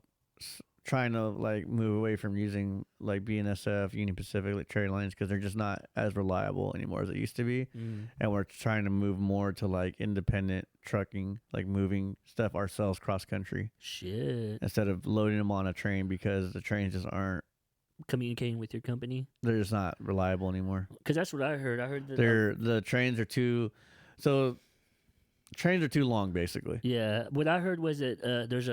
trying to like move away from using like BNSF, Union Pacific, like trade lines, because they're just not as reliable anymore as it used to be. And we're trying to move more to like independent trucking, like moving stuff ourselves cross country. Shit. Instead of loading them on a train, because the trains just aren't communicating with your company. They're just not reliable anymore. Because that's what I heard. I heard that the trains are too. So trains are too long, basically. Yeah, what I heard was that there's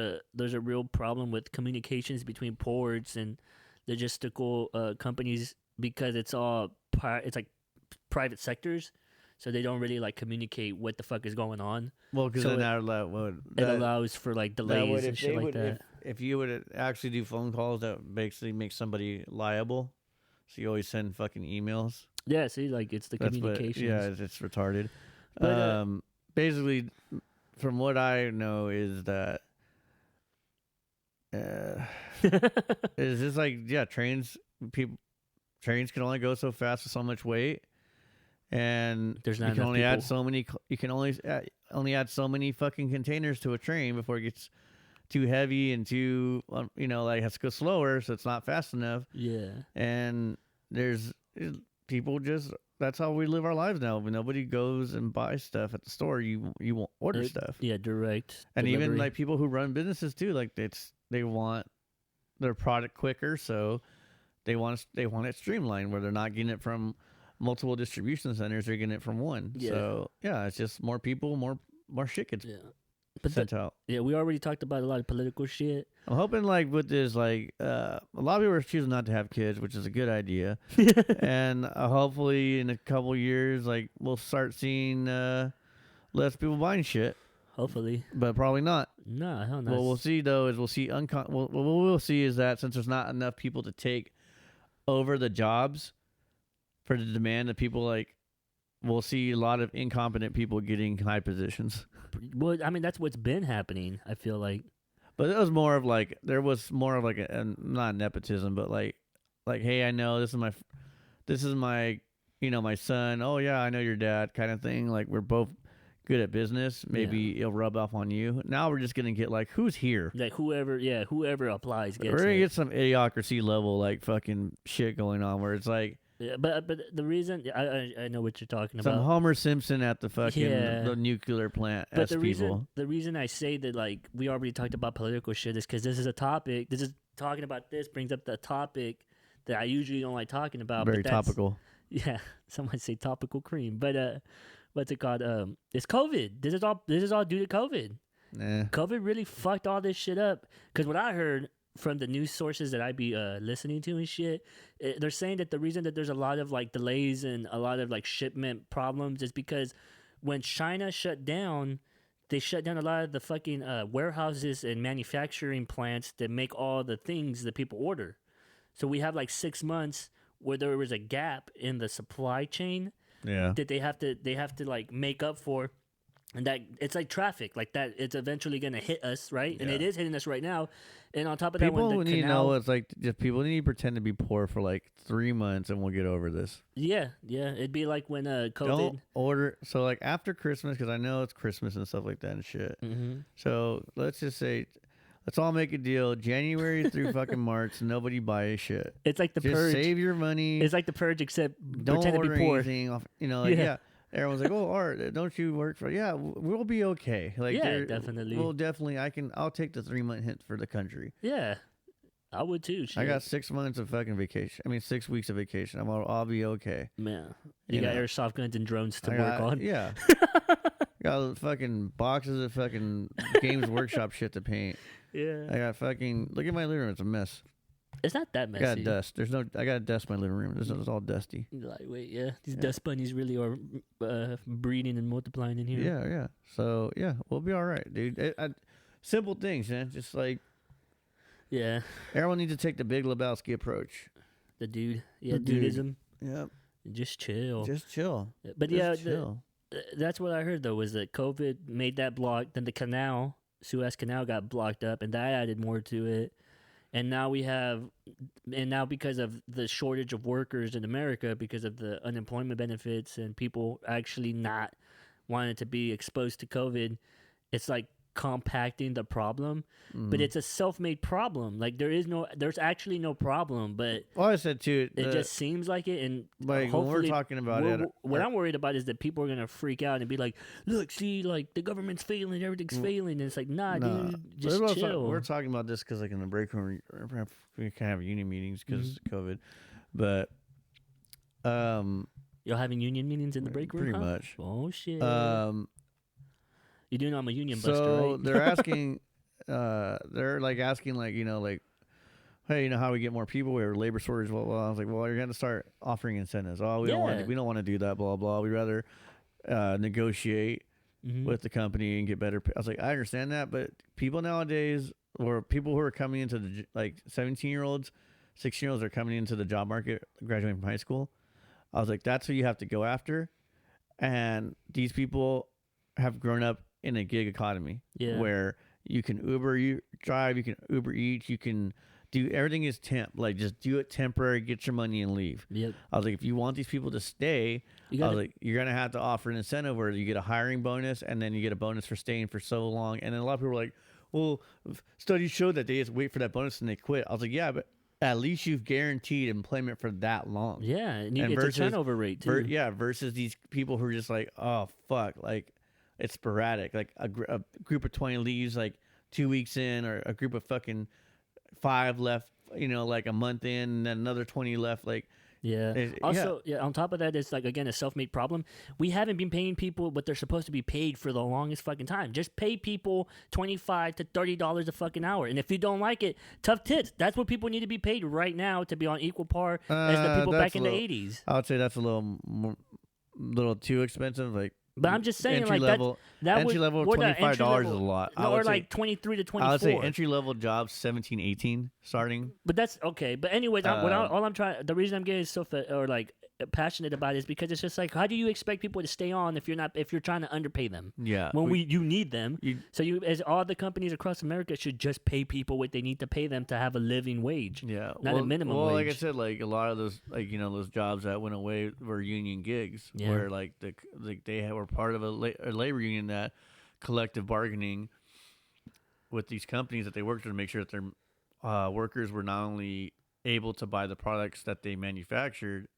a real problem with communications between ports and logistical companies, because it's all it's like private sectors, so they don't really like communicate what the fuck is going on. Well, because then it allows for like delays and shit like that. If you would actually do phone calls, that basically makes somebody liable. So you always send fucking emails. Yeah, see, like it's the communications. It's retarded. But, basically, from what I know is that it's just like, yeah, trains can only go so fast with so much weight, and there's not you can enough only people. add so many. You can only add so many fucking containers to a train before it gets too heavy and too like has to go slower, so it's not fast enough. Yeah, and there's people just. That's how we live our lives now. Nobody goes and buys stuff at the store. You won't order stuff. Yeah, direct. And delivery. even like people who run businesses too, like they want their product quicker, so they want it streamlined, where they're not getting it from multiple distribution centers. They're getting it from one. Yeah. So yeah, it's just more people, more shit gets sent out. Yeah, we already talked about a lot of political shit. I'm hoping like with this, like a lot of people are choosing not to have kids, which is a good idea. And hopefully in a couple years, like we'll start seeing less people buying shit. Hopefully, but probably not. No, hell no. What we'll see though is what we'll see is that since there's not enough people to take over the jobs for the demand of people, like we'll see a lot of incompetent people getting high positions. Well, I mean that's what's been happening. I feel like. But it was more of like a not nepotism, but like hey, I know this is my my son. Oh yeah, I know your dad, kind of thing. Like we're both good at business. Maybe it'll rub off on you. Now we're just gonna get like who's here. Like whoever applies gets. We're gonna get some idiocracy level like fucking shit going on where it's like. Yeah, but the reason I know what you're talking about. Some Homer Simpson at the fucking the nuclear plant. But the reason I say that like we already talked about political shit is because this is a topic. This is talking about this brings up the topic that I usually don't like talking about. Very topical. Yeah, some might say topical cream, but what's it called? It's COVID. This is all due to COVID. Nah. COVID really fucked all this shit up. Because what I heard from the news sources that I be listening to and shit, they're saying that the reason that there's a lot of like delays and a lot of like shipment problems is because when China shut down, they shut down a lot of the fucking warehouses and manufacturing plants that make all the things that people order. So we have like 6 months where there was a gap in the supply chain that they have to like make up for. And that it's like traffic, like that. It's eventually going to hit us, right? And it is hitting us right now. And on top of that, people need to know it's like just people need to pretend to be poor for like 3 months, and we'll get over this. Yeah. It'd be like when COVID. Don't order so like after Christmas, because I know it's Christmas and stuff like that and shit. Mm-hmm. So let's just say, let's all make a deal. January through fucking March, nobody buy shit. It's like the just purge. Save your money. It's like the purge, except don't pretend order to be poor. Anything off. Yeah. everyone's like, "Oh, Art, don't you work for?" Yeah, we'll be okay. Like, Yeah, definitely. We'll definitely. I'll take the 3-month hit for the country. Yeah, I would too. Shit. I got 6 months of fucking vacation. I mean, 6 weeks of vacation. I'll be okay. Man, you got know? airsoft guns and drones to work on. Yeah. Got fucking boxes of fucking Games Workshop shit to paint. Yeah. I got fucking. Look at my living room. It's a mess. It's not that messy. I got dust. I got dust in my living room. It's all dusty. Lightweight, yeah. These dust bunnies really are breeding and multiplying in here. Yeah. So yeah, we'll be all right, dude. Simple things, man. Just like, yeah. Everyone needs to take the Big Lebowski approach. The dude, yeah, The dude. dudism. Yep. Just chill. Just chill. But Just chill. That's what I heard though, was that COVID made that block. Then the canal, Suez Canal, got blocked up, and that added more to it. And now because of the shortage of workers in America, because of the unemployment benefits and people actually not wanting to be exposed to COVID, it's like compacting the problem. But it's a self-made problem. Like there's actually no problem, but well, I said too, it just seems like it. And like when we're talking about it, what I'm worried about is that people are gonna freak out and be like, "Look, see, like the government's failing, everything's failing." And it's like, nah. Dude, just chill. We're talking about this because, like, in the break room, we can have union meetings because of COVID, but you're having union meetings in the break room, pretty much. Oh shit. You do know I'm a union so buster, right? they're asking, they're like asking, like, like, hey, how we get more people? We have a labor shortage. Blah, blah. I was like, well, you're going to start offering incentives. Oh, we don't want to do that. Blah blah. We'd rather negotiate with the company and get better. I was like, I understand that, but people nowadays, or people who are coming into the 17-year-olds, 16-year-olds are coming into the job market, graduating from high school. I was like, that's who you have to go after, and these people have grown up in a gig economy where you can drive, you can Uber Eats, you can do everything is temp. Like, just do it temporary, get your money and leave. Yep. I was like, if you want these people to stay, I was like, you're gonna have to offer an incentive where you get a hiring bonus and then you get a bonus for staying for so long. And then a lot of people were like, well, studies show that they just wait for that bonus and they quit. I was like, yeah, but at least you've guaranteed employment for that long. Yeah, and you get the turnover rate too. Versus these people who are just like, oh fuck, like, it's sporadic. Like a group of 20 leaves like 2 weeks in, or a group of fucking 5 left, like a month in, and then another 20 left. Like, Also, on top of that, it's like, again, a self-made problem. We haven't been paying people what they're supposed to be paid for the longest fucking time. Just pay people $25 to $30 a fucking hour. And if you don't like it, tough tits. That's what people need to be paid right now to be on equal par as the people back in the 80s. I would say that's a little too expensive. Like, but I'm just saying, entry like, level, entry level, $25 is a lot. No, or like 23 to 24. I would say entry level jobs 17, 18 starting. But that's okay. But anyways, the reason I'm getting so passionate about it is because it's just like, how do you expect people to stay on if you're trying to underpay them? Yeah, when you need them. As all the companies across America should just pay people what they need to pay them to have a living wage. Yeah, not a minimum wage. Well, like I said, like a lot of those, like, those jobs that went away were union gigs, where like they were part of a labor union that collective bargaining with these companies that they worked with to make sure that their workers were not only able to buy the products that they manufactured,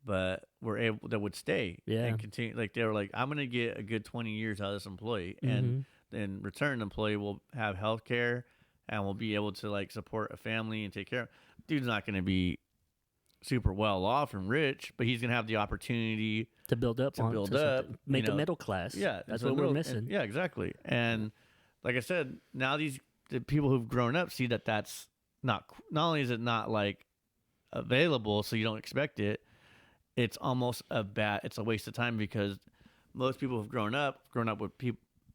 but that would stay and continue. Like, they were like, I'm gonna get a good 20 years out of this employee, and in return, the employee will have health care and will be able to, like, support a family and take care of. Dude's not gonna be super well off and rich, but he's gonna have the opportunity to build up, make a middle class. Yeah, that's what we're missing. Yeah, exactly. And like I said, now the people who've grown up see that that's not only is it not, like, available, so you don't expect it. It's almost it's a waste of time, because most people who've grown up with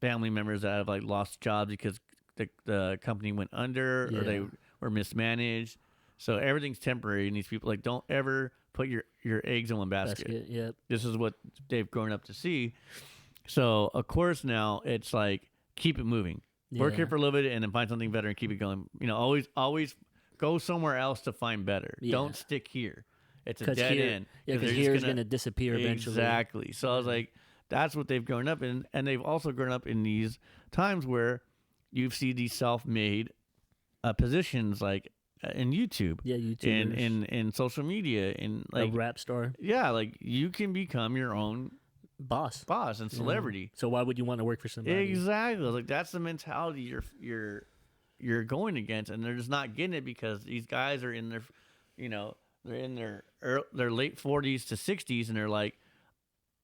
family members that have, like, lost jobs because the company went under or they were mismanaged. So everything's temporary, and these people, like, don't ever put your eggs in one basket. Yep. This is what they've grown up to see. So of course now it's like, keep it moving. Work here for a little bit and then find something better and keep it going. Always go somewhere else to find better. Yeah. Don't stick here. It's a dead end. Yeah, because here is going to disappear eventually. Exactly. So I was like, that's what they've grown up in. And they've also grown up in these times where you see these self-made positions, like in YouTube. Yeah, YouTube. In social media. In, like, a rap star. Yeah, like, you can become your own boss. and celebrity. So why would you want to work for somebody? Exactly. Like that's the mentality you're going against, and they're just not getting it because these guys are in their, they're in their late 40s to 60s, and they're like,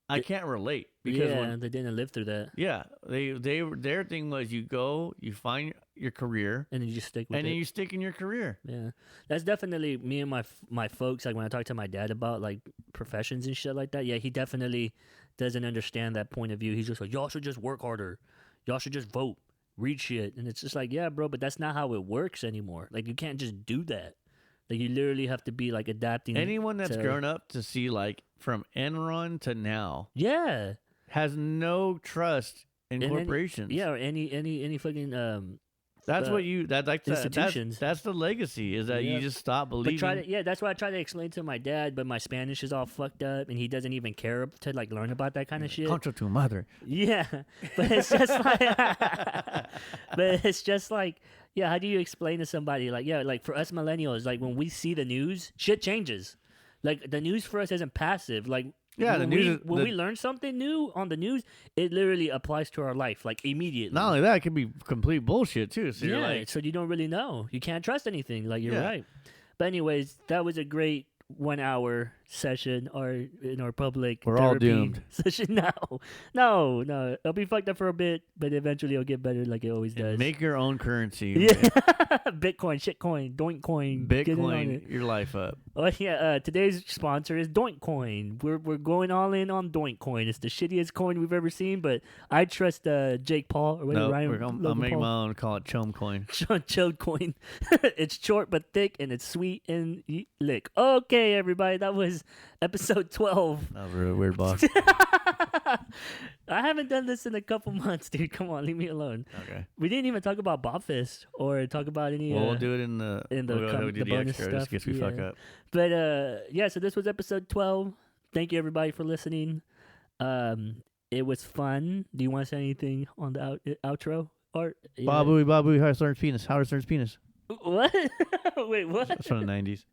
I can't relate because they didn't live through that. Yeah, their thing was you find your career and then you just stick with it. And then you stick in your career. Yeah. That's definitely me and my folks, like when I talk to my dad about like professions and shit like that, he definitely doesn't understand that point of view. He's just like, y'all should just work harder. Y'all should just vote, read shit. And it's just like, yeah, bro, but that's not how it works anymore. Like you can't just do that. Like you literally have to be like adapting. Anyone that's grown up to see like from Enron to now, has no trust in corporations. Or any fucking that's what you institutions. That's the legacy is that you just stop believing. That's what I try to explain to my dad, but my Spanish is all fucked up, and he doesn't even care to like learn about that kind of shit. Contra tu madre. Yeah, but it's just like, how do you explain to somebody like for us millennials, like when we see the news, shit changes. Like the news for us isn't passive. Like when we learn something new on the news, it literally applies to our life like immediately. Not only that, it could be complete bullshit too. So so you don't really know. You can't trust anything. Like you're right. But anyways, that was a great 1 hour session or in our public we're all doomed session. No, it'll be fucked up for a bit, but eventually it'll get better like it always does. Make your own currency. Bitcoin, shitcoin, doinkcoin, Bitcoin your life up. Oh yeah, today's sponsor is Doinkcoin. We're going all in on Doinkcoin. It's the shittiest coin we've ever seen, but I trust Jake Paul or whatever. I'll make my own. Call it Chum Coin. Chum Coin. It's short but thick, and it's sweet and lick. Okay, everybody, that was episode 12. That was really weird, boss. I haven't done this in a couple months, dude. Come on, leave me alone. Okay. We didn't even talk about Bobfest or talk about any. We'll do it in the bonus extra, stuff. just in case we fuck up. But so this was episode 12. Thank you everybody for listening. It was fun. Do you want to say anything on the outro? Or Babu, Howard Stern's penis. What? Wait, what? That's from the 90s.